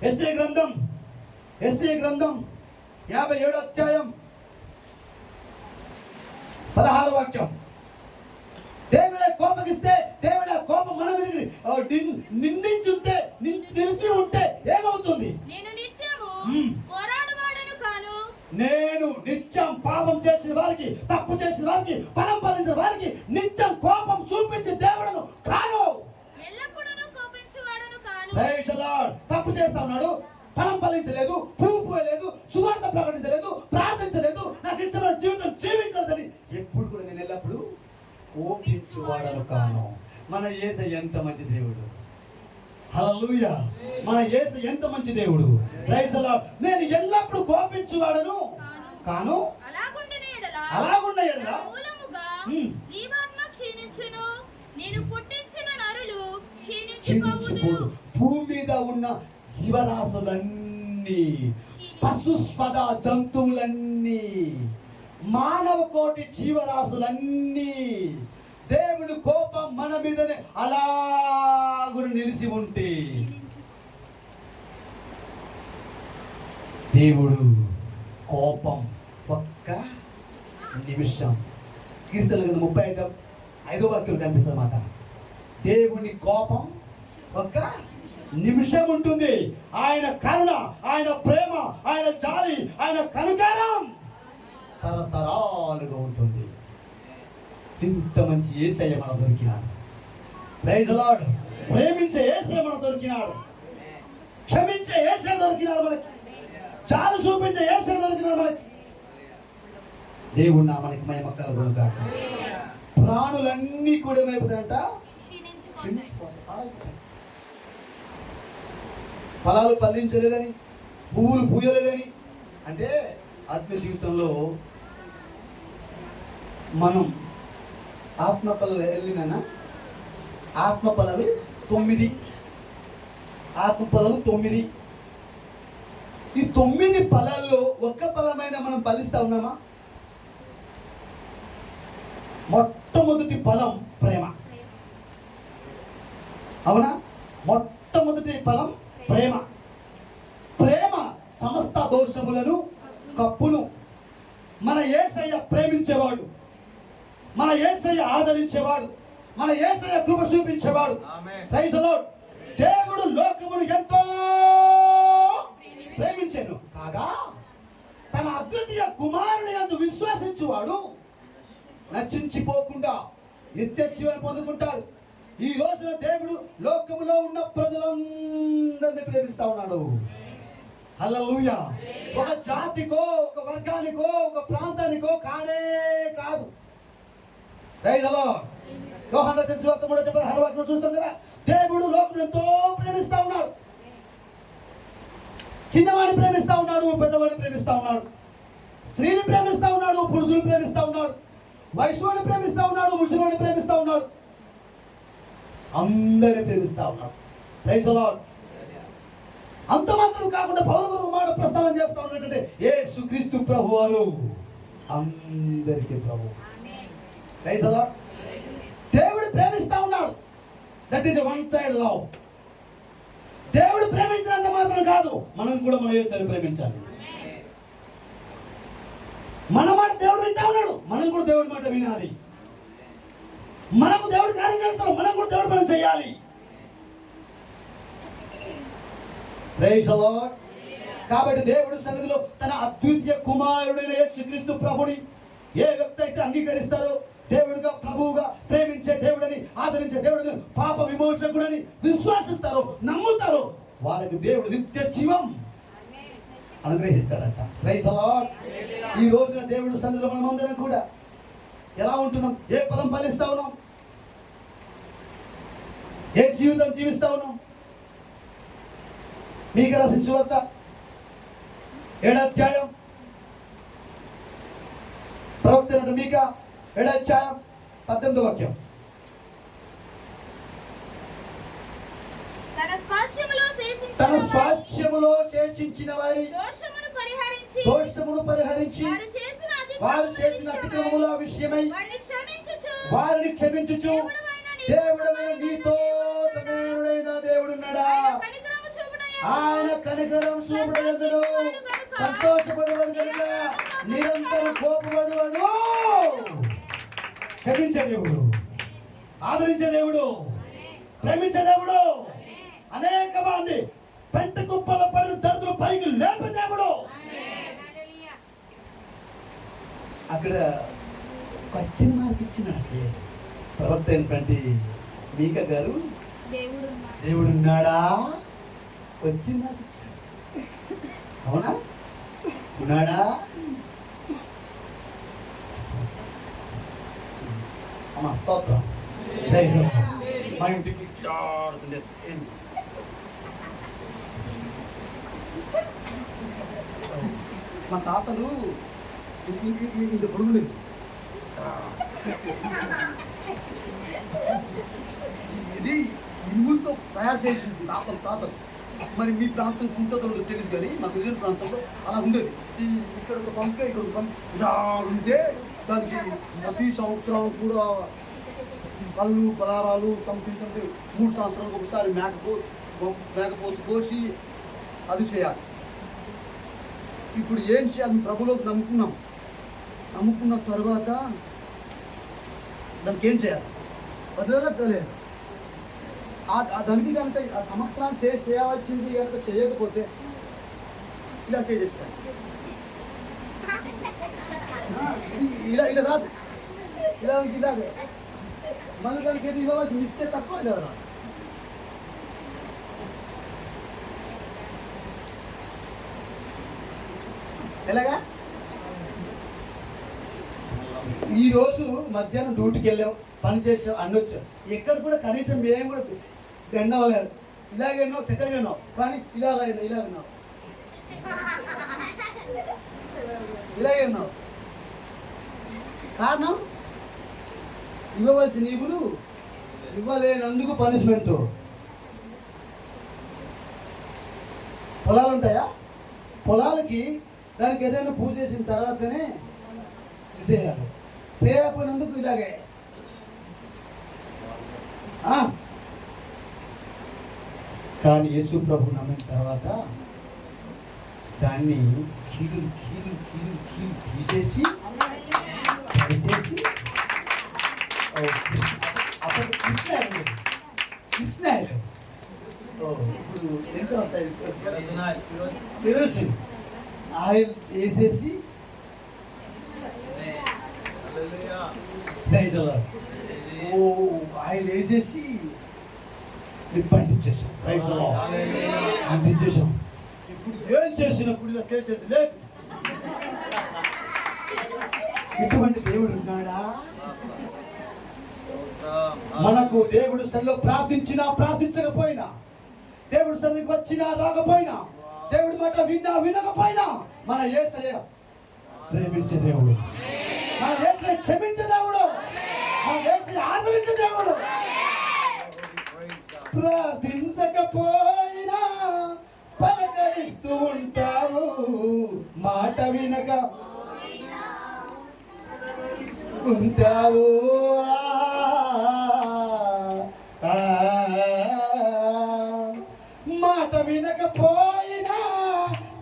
Speaker 1: యెషయా గ్రంథం 57వ అధ్యాయం 16వ వాక్యం. దేవుడే కోపగిస్తే, దేవుడే కోపం మన మీద నిందించుంటే, నిలిచి ఉంటే ఏమవుతుంది? నేను నిత్యం పాపం చేసిన వారికి, తప్పు చేసిన వారికి, ఫలం ఫలించిన వారికి నిత్యం కోపం చూపించే దేవుడును కాను. Praise the Lord. తప్పు చేస్తా ఉన్నాడు, ఫలం ఫలించలేదు, పువ్వు పోయలేదు, సువార్త ప్రకటించలేదు, ప్రార్థించలేదు, నాకు ఇష్టమైన జీవితం జీవించలేదని ఎప్పుడు కూడా నేను ఎల్లప్పుడు కోపించువాడను కాను. మన యేసయ్య ఎంత మంచి దేవుడు. హల్లెలూయా. మన యేసయ్య ఎంత మంచి దేవుడు. Praise the Lord. నేను ఎల్లప్పుడు కోపించువాడను కాను. అలాగుండ ఎడల క్షీణించిపోదు. భూమి మీద ఉన్న జీవరాశులన్నీ, పశుస్పద జంతువులన్నీ, మానవ కోటి జీవరాశులన్నీ దేవుని కోపం మన మీదనే అలాగున నిలిచి ఉంటే, దేవుడు కోపం ఒక్క నిమిషం. కీర్తనలు 35వ వాక్యం కనిపిస్తుంది అన్నమాట. దేవుని కోపం ఒక్క నిమిషం ఉంటుంది. ఆయన కరుణ, ఆయన ప్రేమ, ఆయన జాలి, ఆయన కనుకారం తరతరాలుగా ఉంటుంది. ఇంత మంచి యేసయ్య మనకు దొరికినాడు. Praise the lord. ప్రేమించే యేసయ్య మనకు దొరికినాడు. క్షమించే యేసయ్య దొరికినాడు మనకి. జాలి చూపించే యేసయ్య దొరికినాడు మనకి. దేవుడు నామానికి మహిమ కలుగును గాక. ప్రాణులన్నీ కూడా ఏమైపోతాయంట? ఫలాలు ఫలించలేదని, పువ్వులు పూయలేదని. అంటే ఆత్మ జీవితంలో మనం ఆత్మ ఫలాలు వెళ్ళినా ఆత్మ ఫలాలు 9. ఆత్మ ఫలాలు 9. ఈ 9 ఫలాల్లో ఒక్క ఫలమైన మనం ఫలిస్తా ఉన్నామా? మొట్టమొదటి ఫలం ప్రేమ. అవునా? మొట్టమొదటి ఫలం ప్రేమ. ప్రేమ సమస్త దోషములను కప్పును. మన యేసయ్య ప్రేమించేవాడు, మన యేసయ్య ఆదరించేవాడు, మన యేసయ్య కృప చూపించేవాడు. Praise the Lord. దేవుడు లోకమును ఎంతో ప్రేమించెను కాగా తన అద్వితీయ కుమారుని యందు విశ్వాసించువాడు నశించిపోకుండా నిత్య జీవనం పొందుకుంటాడు. ఈ రోజున దేవుడు లోకములో ఉన్న ప్రజలందరినీ ప్రేమిస్తా ఉన్నాడు. హల్లెలూయా. ఒక జాతికో, ఒక వర్గానికో, ఒక ప్రాంతానికో కానే కాదు. Praise the Lord. యోహాను రాసిన సువార్త 3:16 వాక్యం చూస్తాం కదా. దేవుడు లోకమును ఎంతో ప్రేమిస్తా ఉన్నాడు. చిన్నవాడిని ప్రేమిస్తా ఉన్నాడు, పెద్దవాడిని ప్రేమిస్తా ఉన్నాడు, స్త్రీని ప్రేమిస్తా ఉన్నాడు, పురుషుని ప్రేమిస్తా ఉన్నాడు, వయసుని ప్రేమిస్తా ఉన్నాడు, ముసలిని ప్రేమిస్తా ఉన్నాడు, అందరిని ప్రేమిస్తా ఉన్నాడు. Praise the Lord. అంత మాత్రం కాకుండా పౌలు మాట ప్రస్తావన చేస్తా ఉన్నట్టే యేసుక్రీస్తు ప్రభువారు అందరికీ ప్రభు. Praise the Lord. దేవుడు ప్రేమిస్తా ఉన్నాడు. That is a one side love. దేవుడు ప్రేమించినంత మాత్రం కాదు, మనం కూడా మన యేసుని ప్రేమించాలి. మన మాట దేవుడు వింటా ఉన్నాడు, మనం కూడా దేవుడి మాట వినాలి. మనకు దేవుడు కార్యం చేస్తాడు, మనం కూడా దేవుడు పని చేయాలి. Praise the Lord. కాబట్టి దేవుడి సన్నిధిలో తన అద్వితీయ కుమారుడైన యేసుక్రీస్తు ప్రభుని ఏ వ్యక్తి అయితే అంగీకరిస్తారో, దేవుడిగా ప్రభువుగా ప్రేమించే దేవుడని, ఆదరించే దేవుడిని, పాప విమోచకుడని విశ్వాసిస్తారో, నమ్ముతారో, వారికి దేవుడు నిత్య జీవం అనుగ్రహిస్తాడట. Praise the Lord. ఈ రోజున దేవుడి సన్నిధిలో మనం అందరం కూడా ఎలా ఉంటున్నాం? ఏ పదం పాలిస్తా ఉన్నాం? ఏ జీవితం జీవిస్తా ఉన్నాం? మీకు రాసిన సువార్త 7వ అధ్యాయం, ప్రవక్త మీకా 7వ అధ్యాయం 18వ వాక్యం.
Speaker 2: తన స్వాస్థ్యములో శేషించిన వారి దోషమును పరిహరించి వారు చేసిన అతిక్రమముల విషయమై వారిని క్షమించుచు దేవుడైన నీతో సమేరుడైన దేవుడున్నాడా? ఆయన కనికరం చూపుడు, సంతోషపడేవాడు కనుక నిరంతరం కోపపడేవాడు. క్షమించే దేవుడు, ఆదరించే దేవుడు, ప్రేమించే దేవుడు, అనేక మంది పెంట కుప్పల పడిన దరిద్రం పైకి లేపే దేవుడు. అక్కడ క్వశ్చన్ మార్క్ ఇచ్చినట్టే ప్రవక్త అయినటువంటి మీకా గారు, దేవుడున్నాడా? క్వశ్చన్ మార్క్ ఇచ్చాడు. అవునా? ఉన్నాడా? అమ్మ స్తోత్రం. మా ఇంటికి మా తాతలు ఇంత పొడుగులేదు, ఇది ఇనుములతో తయారు చేసింది తాతలు. మరి మీ ప్రాంతం ఉంటుందో తెలియదు, కానీ మా గిరిజన ప్రాంతంలో అలా ఉండేది. ఇక్కడ ఒక పంప, ఇక్కడ ఒక పంప ఇలా ఉంటే దానికి ప్రతి సంవత్సరం కూడా పళ్ళు పలారాలు సంథింగ్ 3 సంవత్సరాలకు ఒకసారి మేకపోతు కోసి అది చేయాలి. ఇప్పుడు ఏం చేయాలి? ప్రభులోకి నమ్ముకున్న తర్వాత దానికి ఏం చేయాలి? వదిలేదా తెలియదు. దానికి కనుక ఆ సంవత్సరాన్ని చేయవలసింది కనుక చేయకపోతే ఇలా చేస్తాను. ఇలా రాదు, ఇలాగే మళ్ళీ దానికి ఏది ఇవ్వవలసింది ఇస్తే తక్కువ ఇలా రాదు. ఎలాగా? ఈరోజు మధ్యాహ్నం డ్యూటీకి వెళ్ళాం, పని చేసాం, అండొచ్చు. ఎక్కడ కూడా కనీసం మేము కూడా బెండ్ అవ్వలేదు. ఇలాగేనో చక్కగానో, కానీ ఇలాగన్నావు ఇలాగేనావు. కారణం ఇవ్వవలసిన ఈవులు ఇవ్వలేనందుకు పనిష్మెంటు. పొలాలు ఉంటాయా? పొలాలకి దానికి ఏదైనా పూజ చేసిన తర్వాతనే చేయాలి. చేయకపోయినందుకు ఇలాగే. కానీ యేసు ప్రభు నమ్మిన తర్వాత దాన్ని కీలు తీసేసి అప్పుడు కృష్ణ ఇప్పుడు ఎంత వస్తాయి ఆయిల్ వేసేసి ఆయిల్ వేసేసి అంటించేసాం. అంటించేసాం. ఇప్పుడు ఏం చేసినప్పుడు ఇలా చేసేది లేదు. ఇటువంటి దేవుడు ఉన్నాడా? మనకు దేవుడు సన్నిధిలో ప్రార్థించినా ప్రార్థించకపోయినా, దేవుడు సన్నిధికి వచ్చినా రాకపోయినా, దేవుడి మాట వినకపోయినా, మన యేసయ్య ప్రేమించే దేవుడు, మన యేసయ్య క్షమించే దేవుడు, మన యేసయ్య ఆదరించే దేవుడు. ప్రార్థించకపోయినా పలకరిస్తూ ఉంటావు, మాట వినక ఉంటావు. మాట వినకపోయినా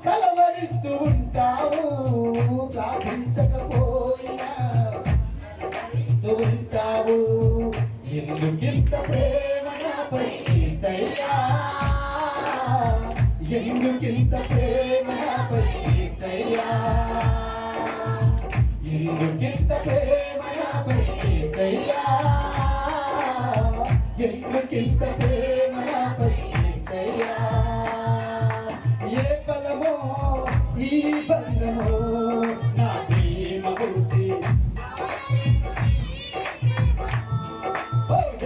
Speaker 2: కలవరిస్తూ ఉంటావు, ప్రార్థించకపోయినా ఉంటావు.
Speaker 1: ఎందుకింత ప్రేమ నాపై యేసయ్యా, ఎందుకింత ప్రేమ నాపై యేసయ్యా, ఎందుకింత ప్రేమ నాపై యేసయ్యా, ఎందుకింత ప్రేమ నాపై యేసయ్యా. ఏ బలమో ఈ బంధమో నా ప్రేమ గుర్తి,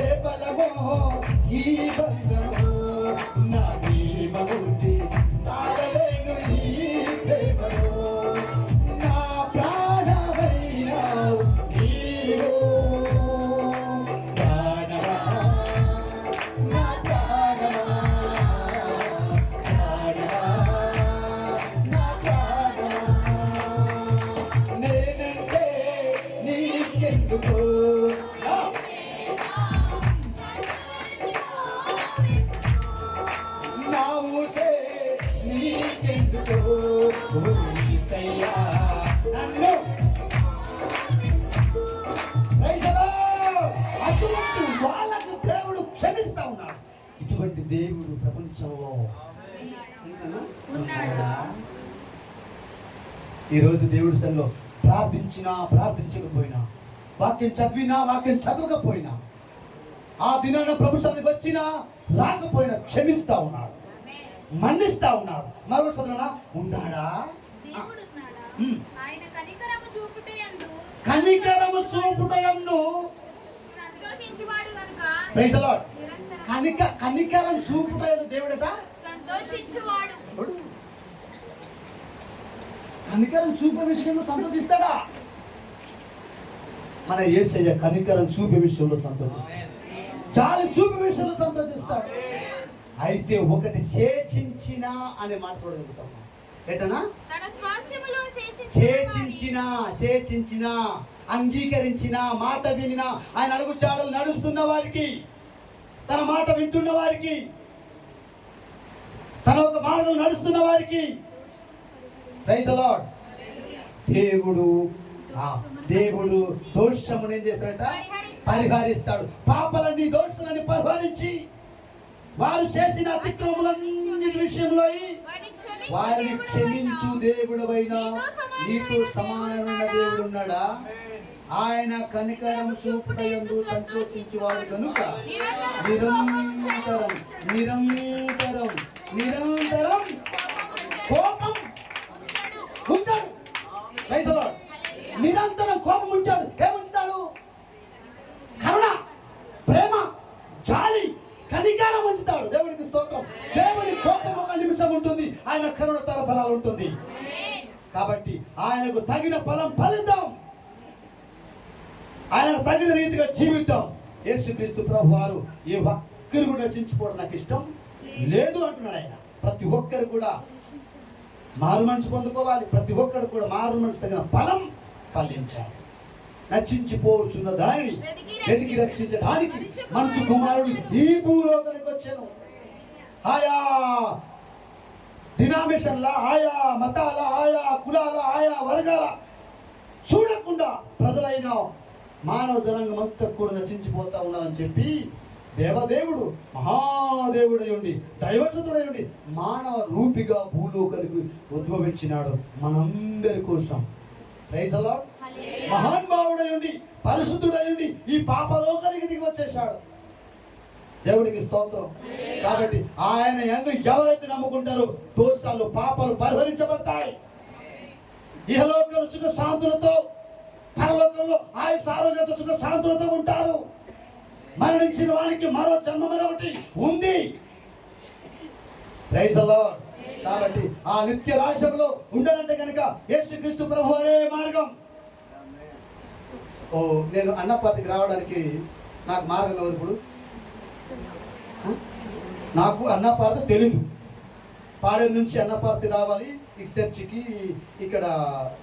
Speaker 1: ఏ బలమో ఈ బంధమో నా ప్రేమ గుర్తి, తాళలేను ఈ ప్రేమలో, నా ప్రాణమైనావు నీవు, ప్రాణమా నా ప్రాణమా, ప్రాణమా నా ప్రాణమా, నేనంటే నీకెందుకు, నా ఊసే నీకెందుకు, ఓ యేసయ్యా నన్ను. Praise the Lord. అటువంటి వాళ్ళకు దేవుడు క్షమిస్తా ఉన్నాడు. ఇటువంటి దేవుడు ప్రపంచంలో ఉన్నాడా? ఈరోజు దేవుడి సన్నిధిలో ప్రార్థించినా ప్రార్థించకపోయినా, వాక్యం చదివినా వాక్యం చదవకపోయినా, ఆ దినాన ప్రభు సన్నిధికి వచ్చినా రాకపోయినా క్షమిస్తా ఉన్నాడు, మన్నిస్తా ఉన్నాడు. మరో సదన ఉన్నాడా?
Speaker 2: దేవుడు ఉన్నాడా? ఆయన కనికరము చూపుటయందు సంతోషించువాడు గనుక.
Speaker 1: Praise the Lord.
Speaker 2: నిరంతరం
Speaker 1: కనికరం చూపుటయందు దేవుడట
Speaker 2: సంతోషించువాడు.
Speaker 1: కనికరం చూపే విషయంలో సంతోషిస్తాడా? మన యేసయ్య కనికరం చూపే విషయంలో సంతోషిస్తాడు, చాలు చూపే విషయంలో సంతోషిస్తాడు. అయితే ఒకటి చేచించిన అనే మాట చూడగలుగుతాం. ఏంటనా?
Speaker 2: తన స్వాస్థ్యములో
Speaker 1: చేచించిన అంగీకరించిన మాట వినిన ఆయన అడుగు జాడలు నడుస్తున్న వారికి, తన మాట వింటున్న వారికి, తన ఒక మార్గం నడుస్తున్న వారికి, ప్రైజ్ ది లార్డ్. దేవుడు దోషమును ఏం చేస్తాడట? పరిహరిస్తాడు. పాపాలన్నీ దోషాలని పరిహరించి వారు చేసిన అతిక్రమములన్నిటి విషయంలో వారిని క్షమించు దేవుడవైన నీతో సమానమైన దేవుడు ఉన్నాడా? ఆయన కనికరం చూపుటయందు సంతోషించువాడు కనుక నిరంతరం నిరంతరం నిరంతరం కోపం ఉంచాడు. Praise the Lord. నిరంతరం కోపం ఉంచాడు. ఏముంచుతాడు? కరుణ, ప్రేమ, జాలి, కనికరం ఉంచుతాడు. దేవుడికి స్తోత్రం. దేవుని కోపం ఒక నిమిషం ఉంటుంది, ఆయన కరుణ తరతరాలు ఉంటుంది. కాబట్టి ఆయనకు తగిన ఫలం ఫలిద్దాం, ఆయనకు తగిన రీతిగా జీవిద్దాం. యేసుక్రీస్తు ప్రభు వారు ఏ ఒక్కరు కూడా రచించుకోవడం నాకు ఇష్టం లేదు అంటున్నాడు ఆయన. ప్రతి ఒక్కరు కూడా మారు మనసు పొందుకోవాలి. ప్రతి ఒక్కరు కూడా మారు మనసు తగిన ఫలం ఫలించాలి. నశించిపోవచ్చున్న దానిని వెతికి రక్షించడానికి మంచు కుమారుడు ఈ భూలోకానికి వచ్చాను. ఆయా డినామినేషన్ల, ఆయా మతాల, ఆయా కులాల, ఆయా వర్గాల చూడకుండా ప్రజలైన మానవ జనాంగం అంతా కూడా నశించిపోతా ఉన్నారని చెప్పి దేవదేవుడు మహాదేవుడై ఉండి దైవసుతుడై ఉండి మానవ రూపిగా భూలోకానికి ఉద్భవించినాడు మనందరి కోసం. Praise the lord. మహానుభావుడై ఉండి పరిశుద్ధుడై ఉండి ఈ పాపలోకానికి దిగి వచ్చేసాడు. దేవునికి స్తోత్రం. కాబట్టి ఆయన యందు ఎవరైతే నమ్ముకుంటారో దోషాలు పాపాలు పరిహరించబడతాయి. ఇహలోకంలో సుఖ శాంతులతో, పరలోకంలో ఆయుష్ ఆరోగ్యంతో సుఖ శాంతులతో ఉంటారు. మరణించిన వానికి మరో జన్మ మరొకటి ఉంది. Praise the Lord. కాబట్టి ఆ నిత్య రాజ్యంలో ఉండాలంటే కనుక యేసుక్రీస్తు ప్రభు అనే మార్గం. నేను అన్నపాతికి రావడానికి నాకు మార్గం ఎవరు? ఇప్పుడు నాకు అన్నపార్తి తెలీదు. పాడేరు నుంచి అన్నపార్తి రావాలి, ఈ చర్చికి ఇక్కడ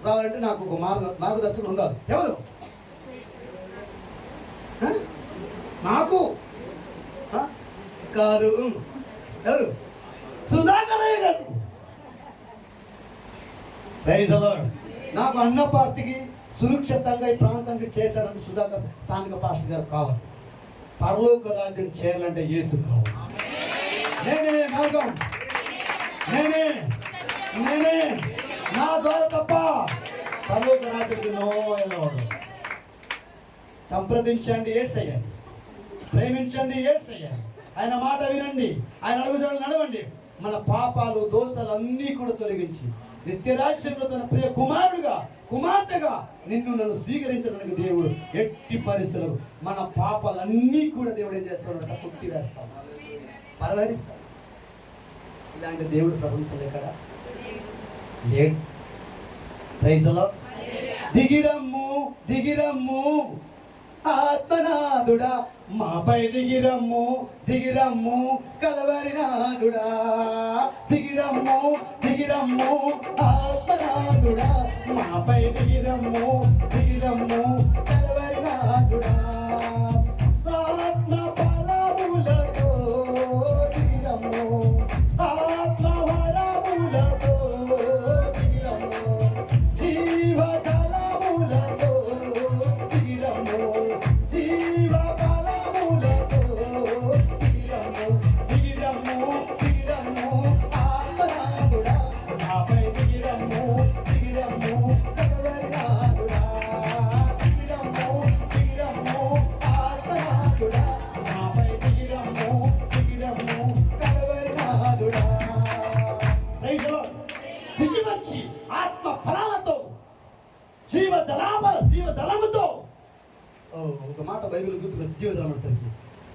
Speaker 1: రావాలంటే నాకు ఒక మార్గదర్శకుడు ఉండాలి. ఎవరు? నాకు కారు. ఎవరు? సుధాకరయ్య గారు. Praise the Lord. నాకు అన్నపార్తికి సురక్షితంగా ఈ ప్రాంతానికి చేర్చడానికి సుధాకర్ స్థానిక పాస్టర్ గారు కావాలి. పరలోక రాజ్యం చేయాలంటే యేసు కావాలి. నేనే మార్గం, నేనే నా ద్వారా తప్ప పరలోక రాజ్యానికి నో వెళ్ళవడం. సంప్రదించండి యేసయ్యని, ప్రేమించండి యేసయ్యని, ఆయన మాట వినండి, ఆయన అడుగుజాడలు నడవండి. మన పాపాలు దోషాలు అన్నీ కూడా తొలగించి నిత్య రాజ్యంలో తన ప్రియ కుమారుడుగా కుమార్తెగా నన్ను స్వీకరించడానికి దేవుడు ఎట్టి పరిస్థితులు మన పాపాలన్నీ కూడా దేవుడు ఏం చేస్తాడు? పుట్టి వేస్తాడు, పరవరిస్తాడు. ఇలాంటి దేవుడు ప్రపంచంలో ఎక్కడ లేడు. Praise the Lord. దిగిరమ్ము దిగిరమ్ము ఆత్మనాథుడా, మాపై దిగిరమ్ము దిగిరమ్ము కలవరినాథుడా. దిగిరమ్ము దిగిరమ్ము ఆత్మనాథుడా, మాపై దిగిరమ్ము దిగిరమ్ము కలవరినాథుడా. ఆత్మ ఫలములతో దిగిరమ్ము, ఆత్మ వరములతో దిగిరమ్ము, జీవ జలములతో దిగిరమ్ము, జీవ బలములతో దిగిరమ్ము. దిగిరమ్ము దిగిరమ్ము ఆత్మనాథుడా, మాపై దిగిరమ్ము దిగిరమ్ము కలవరినాథుడా. దిగిరమ్ము దిగిరమ్ము ఆత్మనాథుడా, మాపై దిగిరమ్ము దిగిరమ్ము కలవరినాథుడా. Praise the Lord. దిగివచ్చి ఆత్మ ఫలాలతో జీవ జలముతో. ఒక మాట బైబిల్ గుర్తుకు జీవజలం అంటుంది.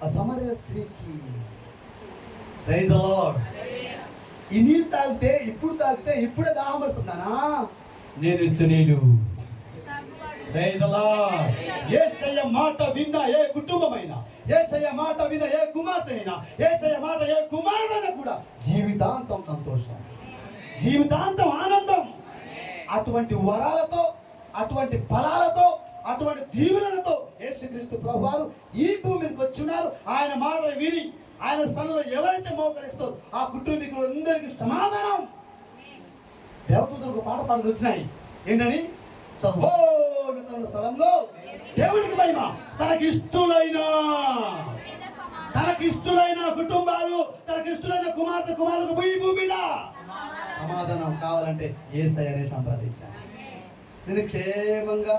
Speaker 1: ఆ సమరయ స్త్రీకి ప్రైజ్ ది లార్డ్. ఈ నీళ్ళు తాగితే ఇప్పుడే దాహం వస్తుందానా? నేను ఇచ్చే నీళ్ళు. Praise the lord. యేసయ్య మాట విన్న ఏ కుటుంబమైనా, యేసయ్య మాట విన్న ఏ కుమార్తె అయినా, యేసయ్య మాట ఏ కుమారుడైనా కూడా జీవితాంతం సంతోషం, జీవితాంతం ఆనందం. అటువంటి వరాలతో, అటువంటి ఫలాలతో, అటువంటి దీవెనలతో యేసుక్రీస్తు ప్రభువారు ఈ భూమి మీదకి వచ్చున్నారు. ఆయన మాట విని ఆయన స్థలంలో ఎవరైతే మోకరిస్తారో ఆ కుటుంబీకులందరికీ సమాధానం. దేవదూతలకు పాట పాటలు వచ్చినాయి. ఏంటని? సర్వోన్నతమైన స్థలంలో దేవునికి మహిమ, తనకిష్టులైన కుటుంబాలు, తనకిష్టులైన కుమారులకు ఈ భూమి మీద సమాధానం కావాలంటే యేసయ్యనే సంప్రదించాలి. నేను క్షేమంగా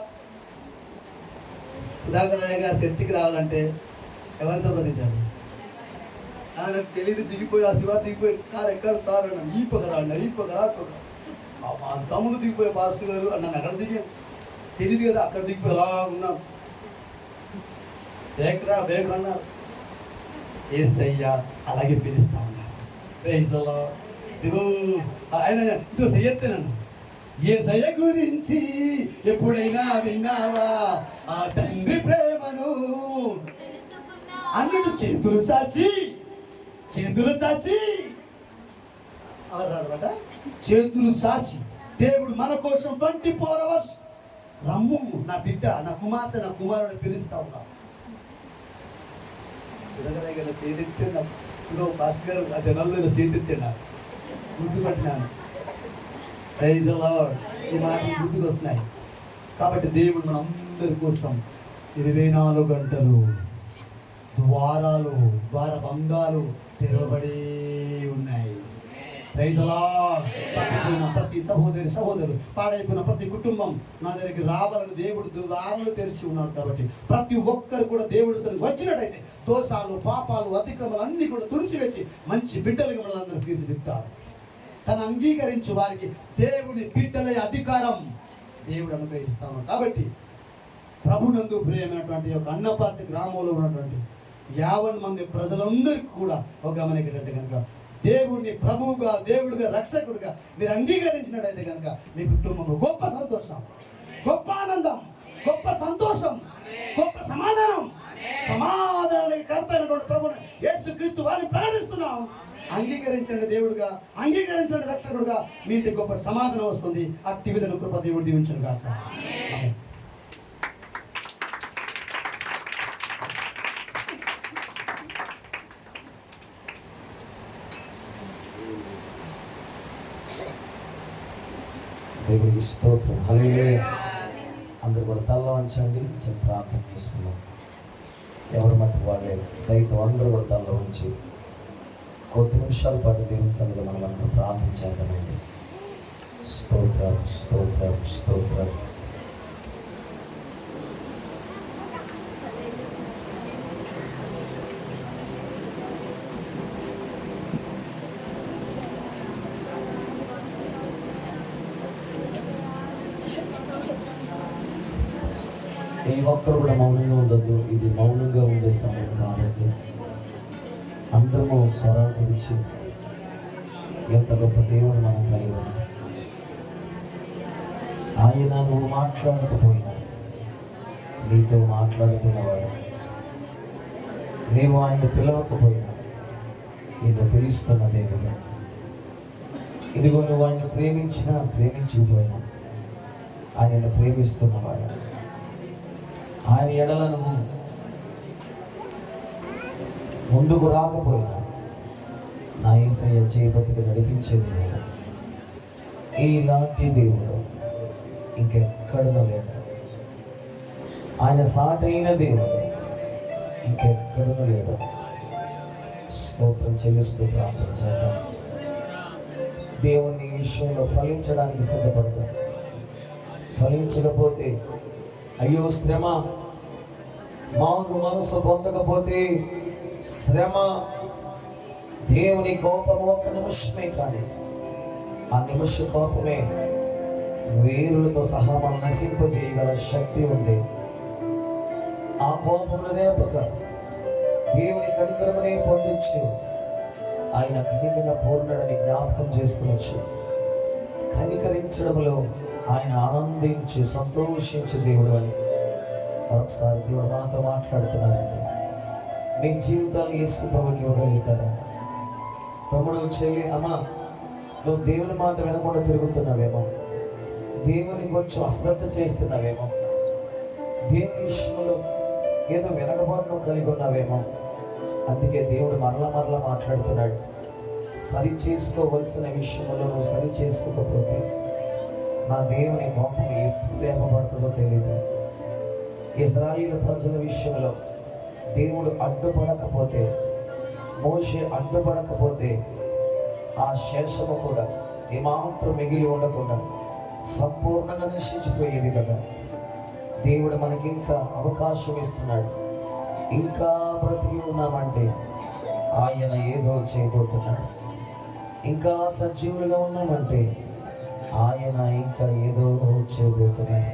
Speaker 1: సుధాకర్ రాయ గారు చర్చికి రావాలంటే ఎవరిని సంప్రదించాలి? నాకు తెలియదు. దిగిపోయి ఆ శివ దిగిపోయి, సార్ ఎక్కడ సార్ అన్న, ఈ పక్కరా తమ్ముడు దిగిపోయి పాస్టర్ గారు అన్నాను. అక్కడ దిగాను, తెలియదు కదా, అక్కడ దిగిపోయి అలా ఉన్నాను. బేకరా అన్నారు. యేసయ్య అలాగే పిలుస్తా ఉన్నారు. Praise the Lord. ఇదిగో ఆయన ఇదో చెయ్యెత్తాను. యేసయ్య గురించి ఎప్పుడైనా విన్నావా? ఆ తండ్రి ప్రేమను అన్నట్టు చేతులు చాచి అవరాదట. చేతులు చాచి దేవుడు మన కోసం 24 hours రమ్ము నా బిడ్డ, నా కుమార్తె, నా కుమారుడు పిలుస్తా ఉన్నాడు. చేతిత్తిన ఇదో పాస్టర్ గారు ఆ జనాల్లో చేతిత్తిన గుర్తుపట్టినాను. Praise the Lord. ఈ మాటలు గుర్తుకు వస్తున్నాయి. కాబట్టి దేవుడు మన అందరి కోసం 24 గంటలు ద్వారబంధాలు తెరవబడి ఉన్నాయి. Praise the Lord. తప్పిపోయిన ప్రతి సహోదరులు, పాడైపోయిన ప్రతి కుటుంబం నా దగ్గరికి రావాలని దేవుడు ద్వారాలు తెరిచి ఉన్నాడు. కాబట్టి ప్రతి ఒక్కరు కూడా దేవుడు వచ్చినట్టయితే దోషాలు, పాపాలు, అతిక్రమాలు అన్నీ కూడా తుడిచివేసి మంచి బిడ్డలుగా మనల్ని తీర్చిదిద్దాడు. తను అంగీకరించు వారికి దేవుని బిడ్డల అధికారం దేవుడు అనుగ్రహిస్తాను. కాబట్టి ప్రభునందు ప్రియమైనటువంటి ఒక అన్నపార్తి గ్రామంలో ఉన్నటువంటి 50 మంది ప్రజలందరికీ కూడా ఒక గమనించేటట్టు కనుక దేవుడిని ప్రభువుగా, దేవుడిగా, రక్షకుడిగా మీరు అంగీకరించినట్టయితే కనుక మీ కుటుంబంలో గొప్ప సంతోషం, గొప్ప ఆనందం, గొప్ప సంతోషం, గొప్ప సమాధానానికి కర్త అయినటువంటి ప్రభువుని యేసుక్రీస్తు వారిని ప్రార్థిస్తున్నాం. అంగీకరించండి దేవుడుగా, అంగీకరించండి రక్షకుడుగా. మీ ఇంటికి గొప్ప సమాధానం వస్తుంది. అట్టి విధంగా కృప దేవుడు దీవించును గాక.
Speaker 3: దేవుడికి స్తోత్రం. హల్లెలూయా. అందరూ కూడా తల వంచండి, ప్రార్థన చేసుకుందాం. ఎవరి మట్టి వాళ్ళే దయతో అందరూ కూడా తనలో ఉంచి కొద్ది నిమిషాల పాటు దేవుని సన్నిధిలో మనం అందరం ప్రార్థించేద్దామండి. స్తోత్రం స్తోత్రం స్తోత్రం. ఏ ఒక్కరు కూడా మౌనంగా ఉండద్దు. ఇది మౌనంగా ఉండే సమయం కాదండి. అందరము స్వరాలు తెరిచి ఎంత గొప్ప దేవుడు మనం కలిగి ఉన్నాం. ఆయన నువ్వు మాట్లాడకపోయినా నీతో మాట్లాడుతున్నవాడు. నీవు ఆయన పిలవకపోయినా నిన్ను పిలుస్తున్న దేవుడు. ఇదిగో నువ్వు ఆయన ప్రేమించినా ప్రేమించకపోయినా ఆయనను ప్రేమిస్తున్నవాడు. ఆయన ఎడలను ముందుకు రాకపోయినా నా యేసయ్య చేపట్టుకు నడిపించే దేవుడు. ఇలాంటి దేవుడు ఇంకెక్కడో లేడు. ఆయన సాటైన దేవుడు ఇంకెక్కడో లేడు. స్తోత్రం చెల్లిస్తూ ప్రార్థన చేద్దాం. దేవుని విషయంలో ఫలించడానికి సిద్ధపడతాం. ఫలించకపోతే అయ్యో శ్రమ, మారు మనసు పొందకపోతే శ్రమ, దేవుని కోపము ఒక నిమిషమే, కానీ ఆ నిమిష కోపమే వేరులతో సహా మనం నశింపజేయగల శక్తి ఉంది. ఆ కోపమును రేపక దేవుని కనికరమనే పొందొచ్చు. ఆయన కనికర పూర్ణుడని జ్ఞాపకం చేసుకునొచ్చు. కనికరించడంలో ఆయన ఆనందించి సంతోషించే దేవుడు అని మరొకసారి దేవుడు మనతో మాట్లాడుతున్నారండి. మీ జీవితాన్ని యేసు ప్రభువుకి ఇవ్వగలుగుతారా? తమ్ముడు, చెల్లి, అమ్మ, నువ్వు దేవుని మాట వినకుండా తిరుగుతున్నావేమో, దేవుని కొంచెం అశ్రద్ధ చేస్తున్నావేమో, దేవుని విషయంలో ఏదో వెనకబాటును కలిగి ఉన్నావేమో. అందుకే దేవుడు మరలా మాట్లాడుతున్నాడు. సరి చేసుకోవలసిన విషయంలో నువ్వు సరి చేసుకోకపోతే నా దేవుని కోపం ఎప్పుడు రేపబడుతుందో తెలియదు. ఇశ్రాయేలు ప్రజల విషయంలో దేవుడు అడ్డుపడకపోతే, మోషే అడ్డుపడకపోతే ఆ శేషము కూడా ఏమాత్రం మిగిలి ఉండకుండా సంపూర్ణంగా నశించిపోయేది కదా. దేవుడు మనకి ఇంకా అవకాశం ఇస్తున్నాడు. ఇంకా బ్రతికి ఉన్నామంటే ఆయన ఏదో చేయబోతున్నాడు. ఇంకా సజీవులుగా ఉన్నామంటే ఆయన ఇంకా ఏదో చేయబోతున్నాడు.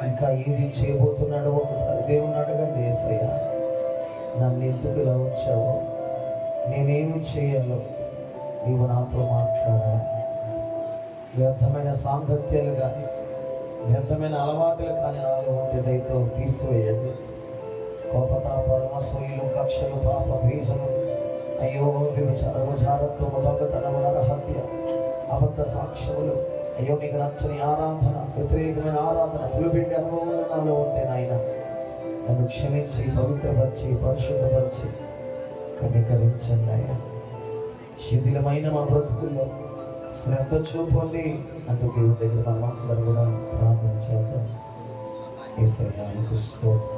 Speaker 3: ఇంకా ఏది చేయబోతున్నాడో ఒకసారి దేవుని అడగండి. యేసయ్య, నన్ను ఎందుకు ఇలా ఉంచావు? నేనేమి చేయాలో నీవు నాతో మాట్లాడాలి. వ్యర్థమైన సాంగత్యాలు కానీ వ్యర్థమైన అలవాటులు కానీ నాలో ఉంటే దయతో తీసివేయండి. కోపతాపాలు, అసూయలు, కక్షలు, పాప బీజము, అయ్యో వ్యభిచారము, జారత్వము, దొంగతనము, నరహత్య, అబద్ధ సాక్ష్యములు, అయ్యో నీకు నచ్చని ఆరాధన, వ్యతిరేకమైన ఆరాధన, పులిపిండి అనుభవాలు నాలో ఉంటే నాయన నన్ను క్షమించి పవిత్రపరిచి పరిశుద్ధపరిచి కనికరించండి అయ్యా. శిథిలమైన మా బ్రతుకుల్లో శ్రద్ధ చూపండి అంటూ దేవుని దగ్గర మనం అందరూ కూడా ప్రార్థించేద్దాం. యేసయ్యా నీకు స్తోత్రం.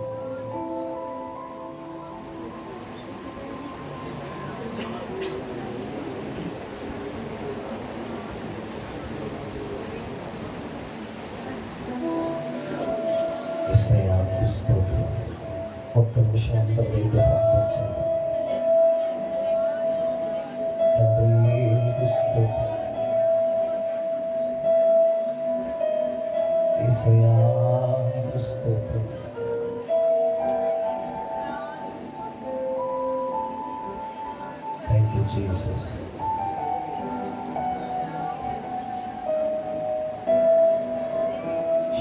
Speaker 3: యేసయ్యా నీకు స్తోత్రం. ఒక్క నిమిషం అందరూ దయతో ప్రార్థించండి. తండ్రి నీకు స్తోత్రం. యేసయ్యా నీకు స్తోత్రం. Thank you Jesus.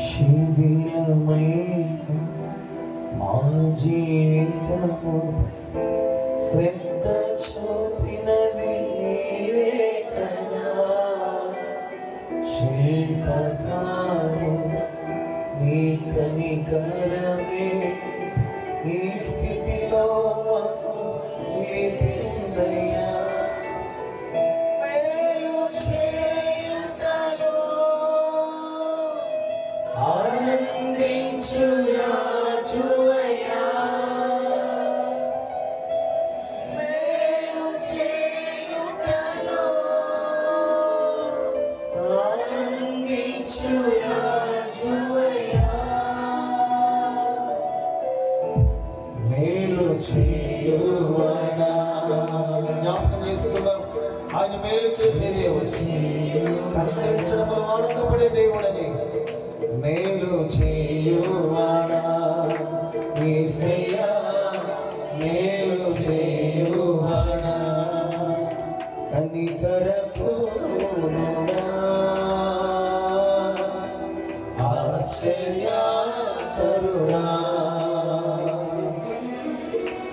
Speaker 3: శిథిలమైన మా జీవితము శ్రద్ధ చూపినది నీవే కదా. శిల్పకారు నీ కనికరమే ఈ స్థితిలో మాకు నిలిపిందయ్యా. మేలు చేయుటలో ఆనందించు రాజువయ్యా. యేసురాజువయ్యా మేలు చేయువాడా. జ్ఞాపకం చేసుకుందాం, ఆయన మేలు చేసే దేవుడు, కనికరించడంలో ఆనందపడే దేవుడని. మేలు చేయువాడా యేసయ్యా, మేలు చేయువాడా, కనికరపూర్ణుడా, ఆశ్చర్యకరుడా,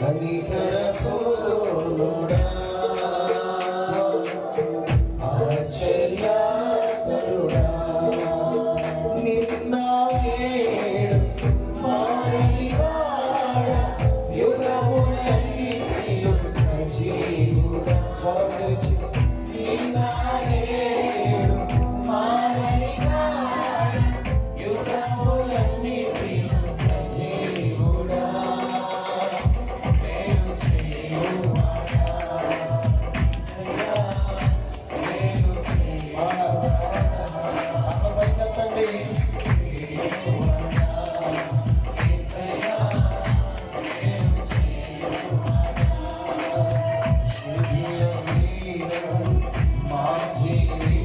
Speaker 3: కనికరపూర్ణుడా, ఆశ్చర్యకరుడా, నిన్న నేడు మారివాడా, యుగములన్నిటిలో సజీవుడా. స్వరం తెరిచి నిన్న నేడు మారివాడా, యుగములన్నిటిలో సజీవుడా, మేలు చేయువాడా, యేసయ్యా, మేలు చేయువాడా. తలపై కట్టండి. యేసయ్యా, మేలు చేయువాడా, శిథిలమైన మా జీవితం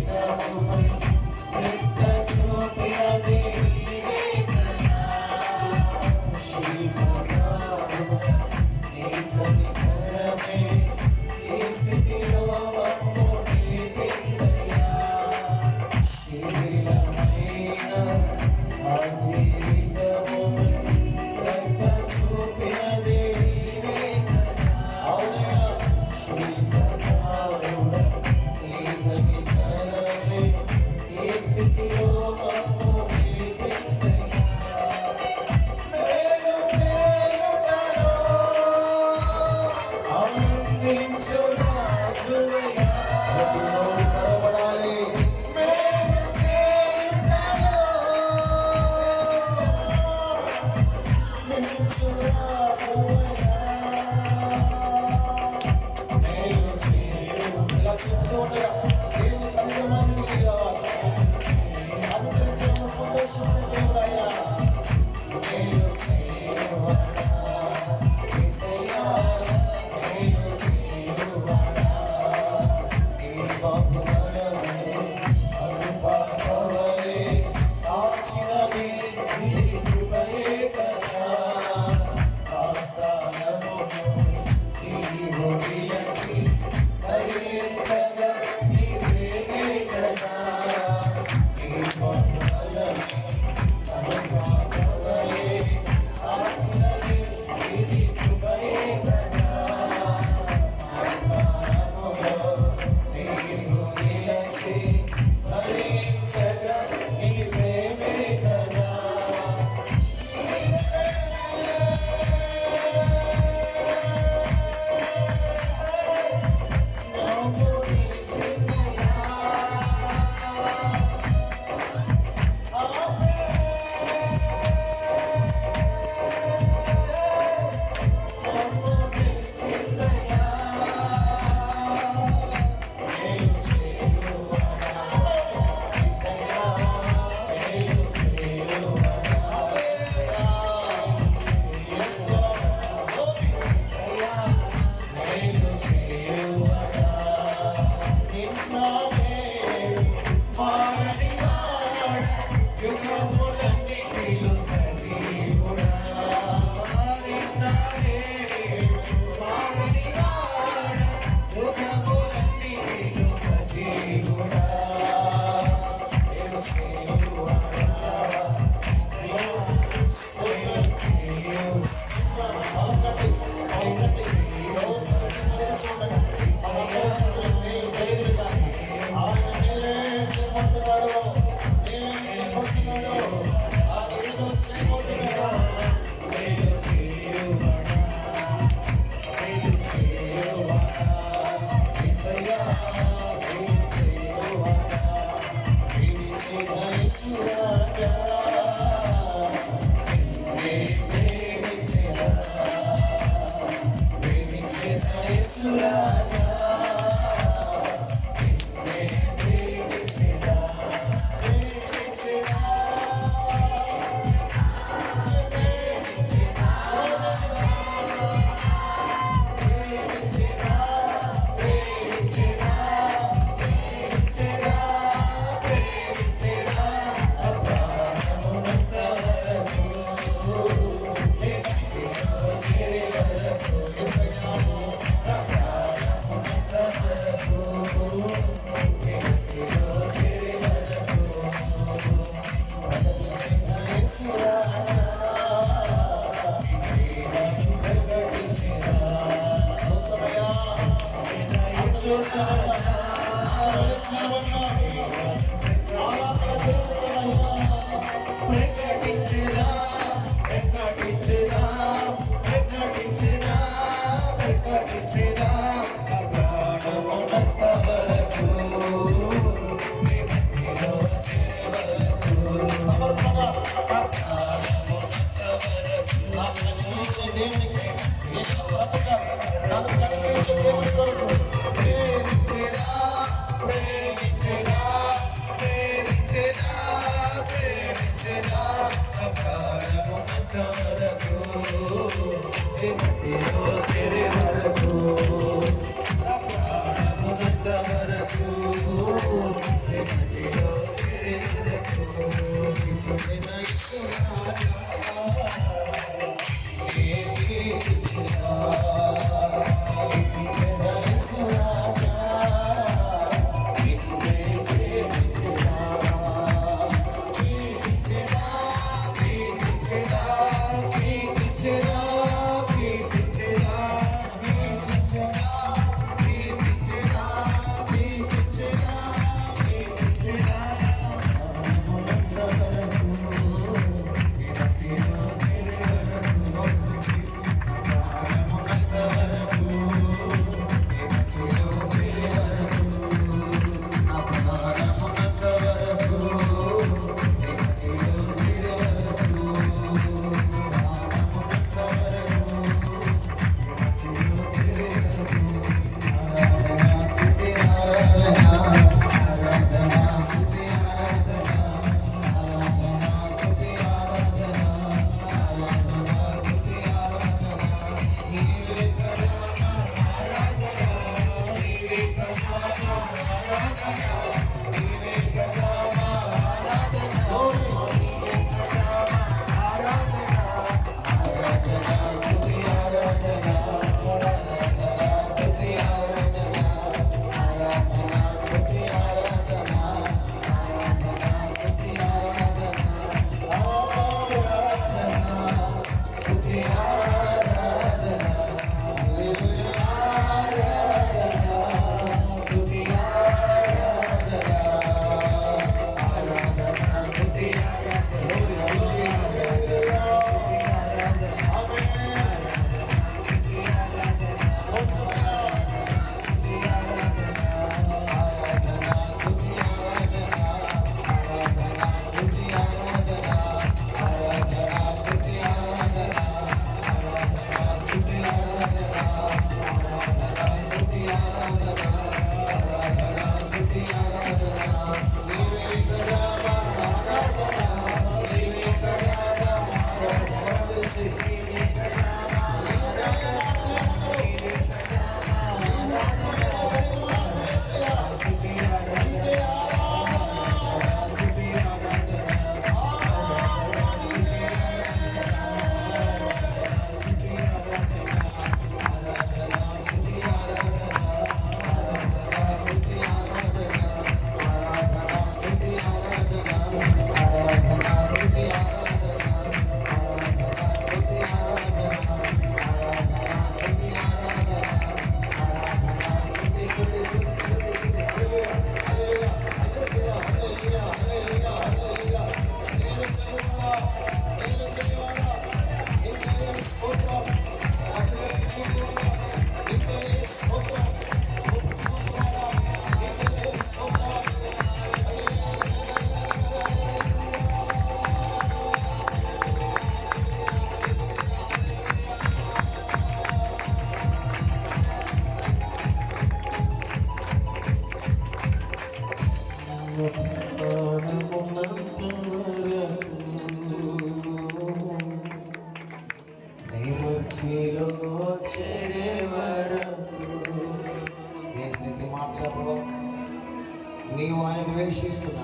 Speaker 3: నీవు ఆయన ద్వేషిస్తున్నా,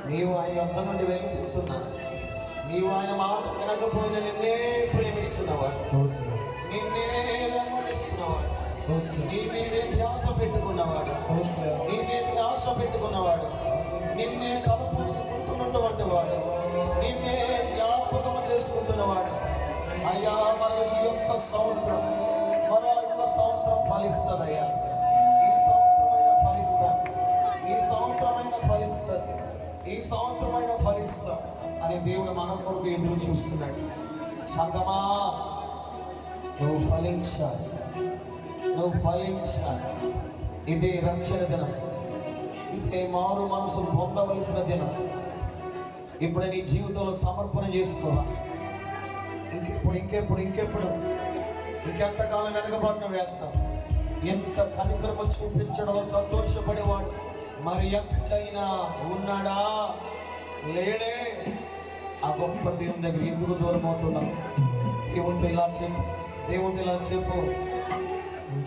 Speaker 3: నీవు ఆయన వద్ద నుండి వెళ్ళిపోతున్నా, నీవు ఆయన మాట వినకపోయినా నిన్నే ప్రేమిస్తున్నవాడు, నిన్నే వెంబడిస్తున్నవాడు, నీ మీదే ధ్యాస పెట్టుకున్నవాడు, నీ మీద ఆశ పెట్టుకున్నవాడు, నిన్నే తలపోసుకుంటున్నటువంటి వాడు, నిన్నే జ్ఞాపకం చేసుకుంటున్నవాడు. అయ్యా మన ఈ యొక్క సంవత్సరం ఫలిస్తుందయ్యా. ఈ ఈ సంవత్సరమైన ఫలిస్తా అని దేవుడు మన కొరకు ఎదురు చూస్తున్నాడు. సంగమా, నువ్వు ఫలించాలి, నువ్వు ఫలించాలి. ఇదే రక్షణ దినం, ఇదే మారు మనసు పొందవలసిన దినం. ఇప్పుడు నీ జీవితంలో సమర్పణ చేసుకోవాలి. ఇంకెప్పుడు ఇంకెంతకాలం వెనకబాటున వేస్తాం? ఎంత కనికరమ చూపించడంలో సంతోషపడేవాడు మరి ఎక్కడైనా ఉన్నాడా? లేడే. ఆ గొప్ప దేవుని దగ్గర ఎందుకు దూరం అవుతున్నాం? దేవునితో ఇలా చెప్పు, దేవునితో ఇలా చెప్పు.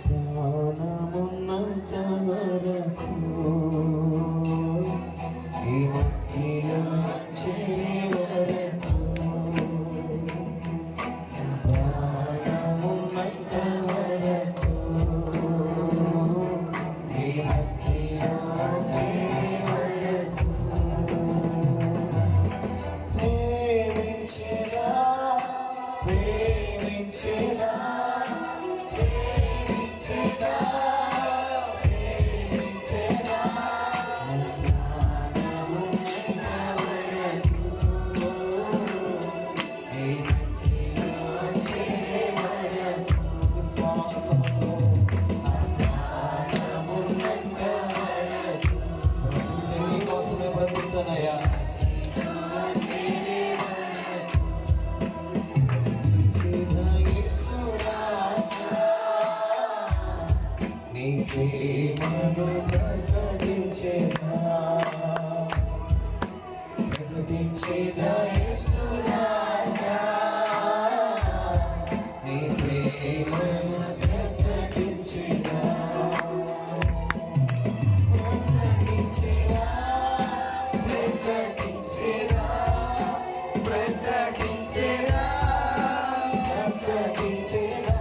Speaker 3: ప్రాణమున్నంత వరకు ఈ మట్టిలో చేరే వరకు, ప్రాణమున్నంత వరకు ఈ మట్టిలో చేరే వరకు ప్రేమించేదా, ప్రేమించేదా, ప్రేమించేదా, ప్రేమించేదా. ప్రేమను ప్రకటించేదా, ప్రకటించేదా యేసు రాజా, నీ ప్రేమను ప్రకటించేదా, ప్రకటించేదా, ప్రకటించేదా, ప్రకటించేదా, ప్రకటించేదా.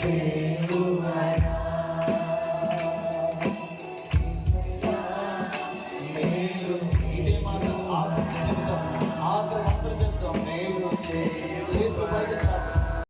Speaker 3: చేయువడా ఇదే మాట ఆఖరి చెప్తాం, ఆఖరి అందరూ చెప్తాం. నేను చేతులు పైకి చాటు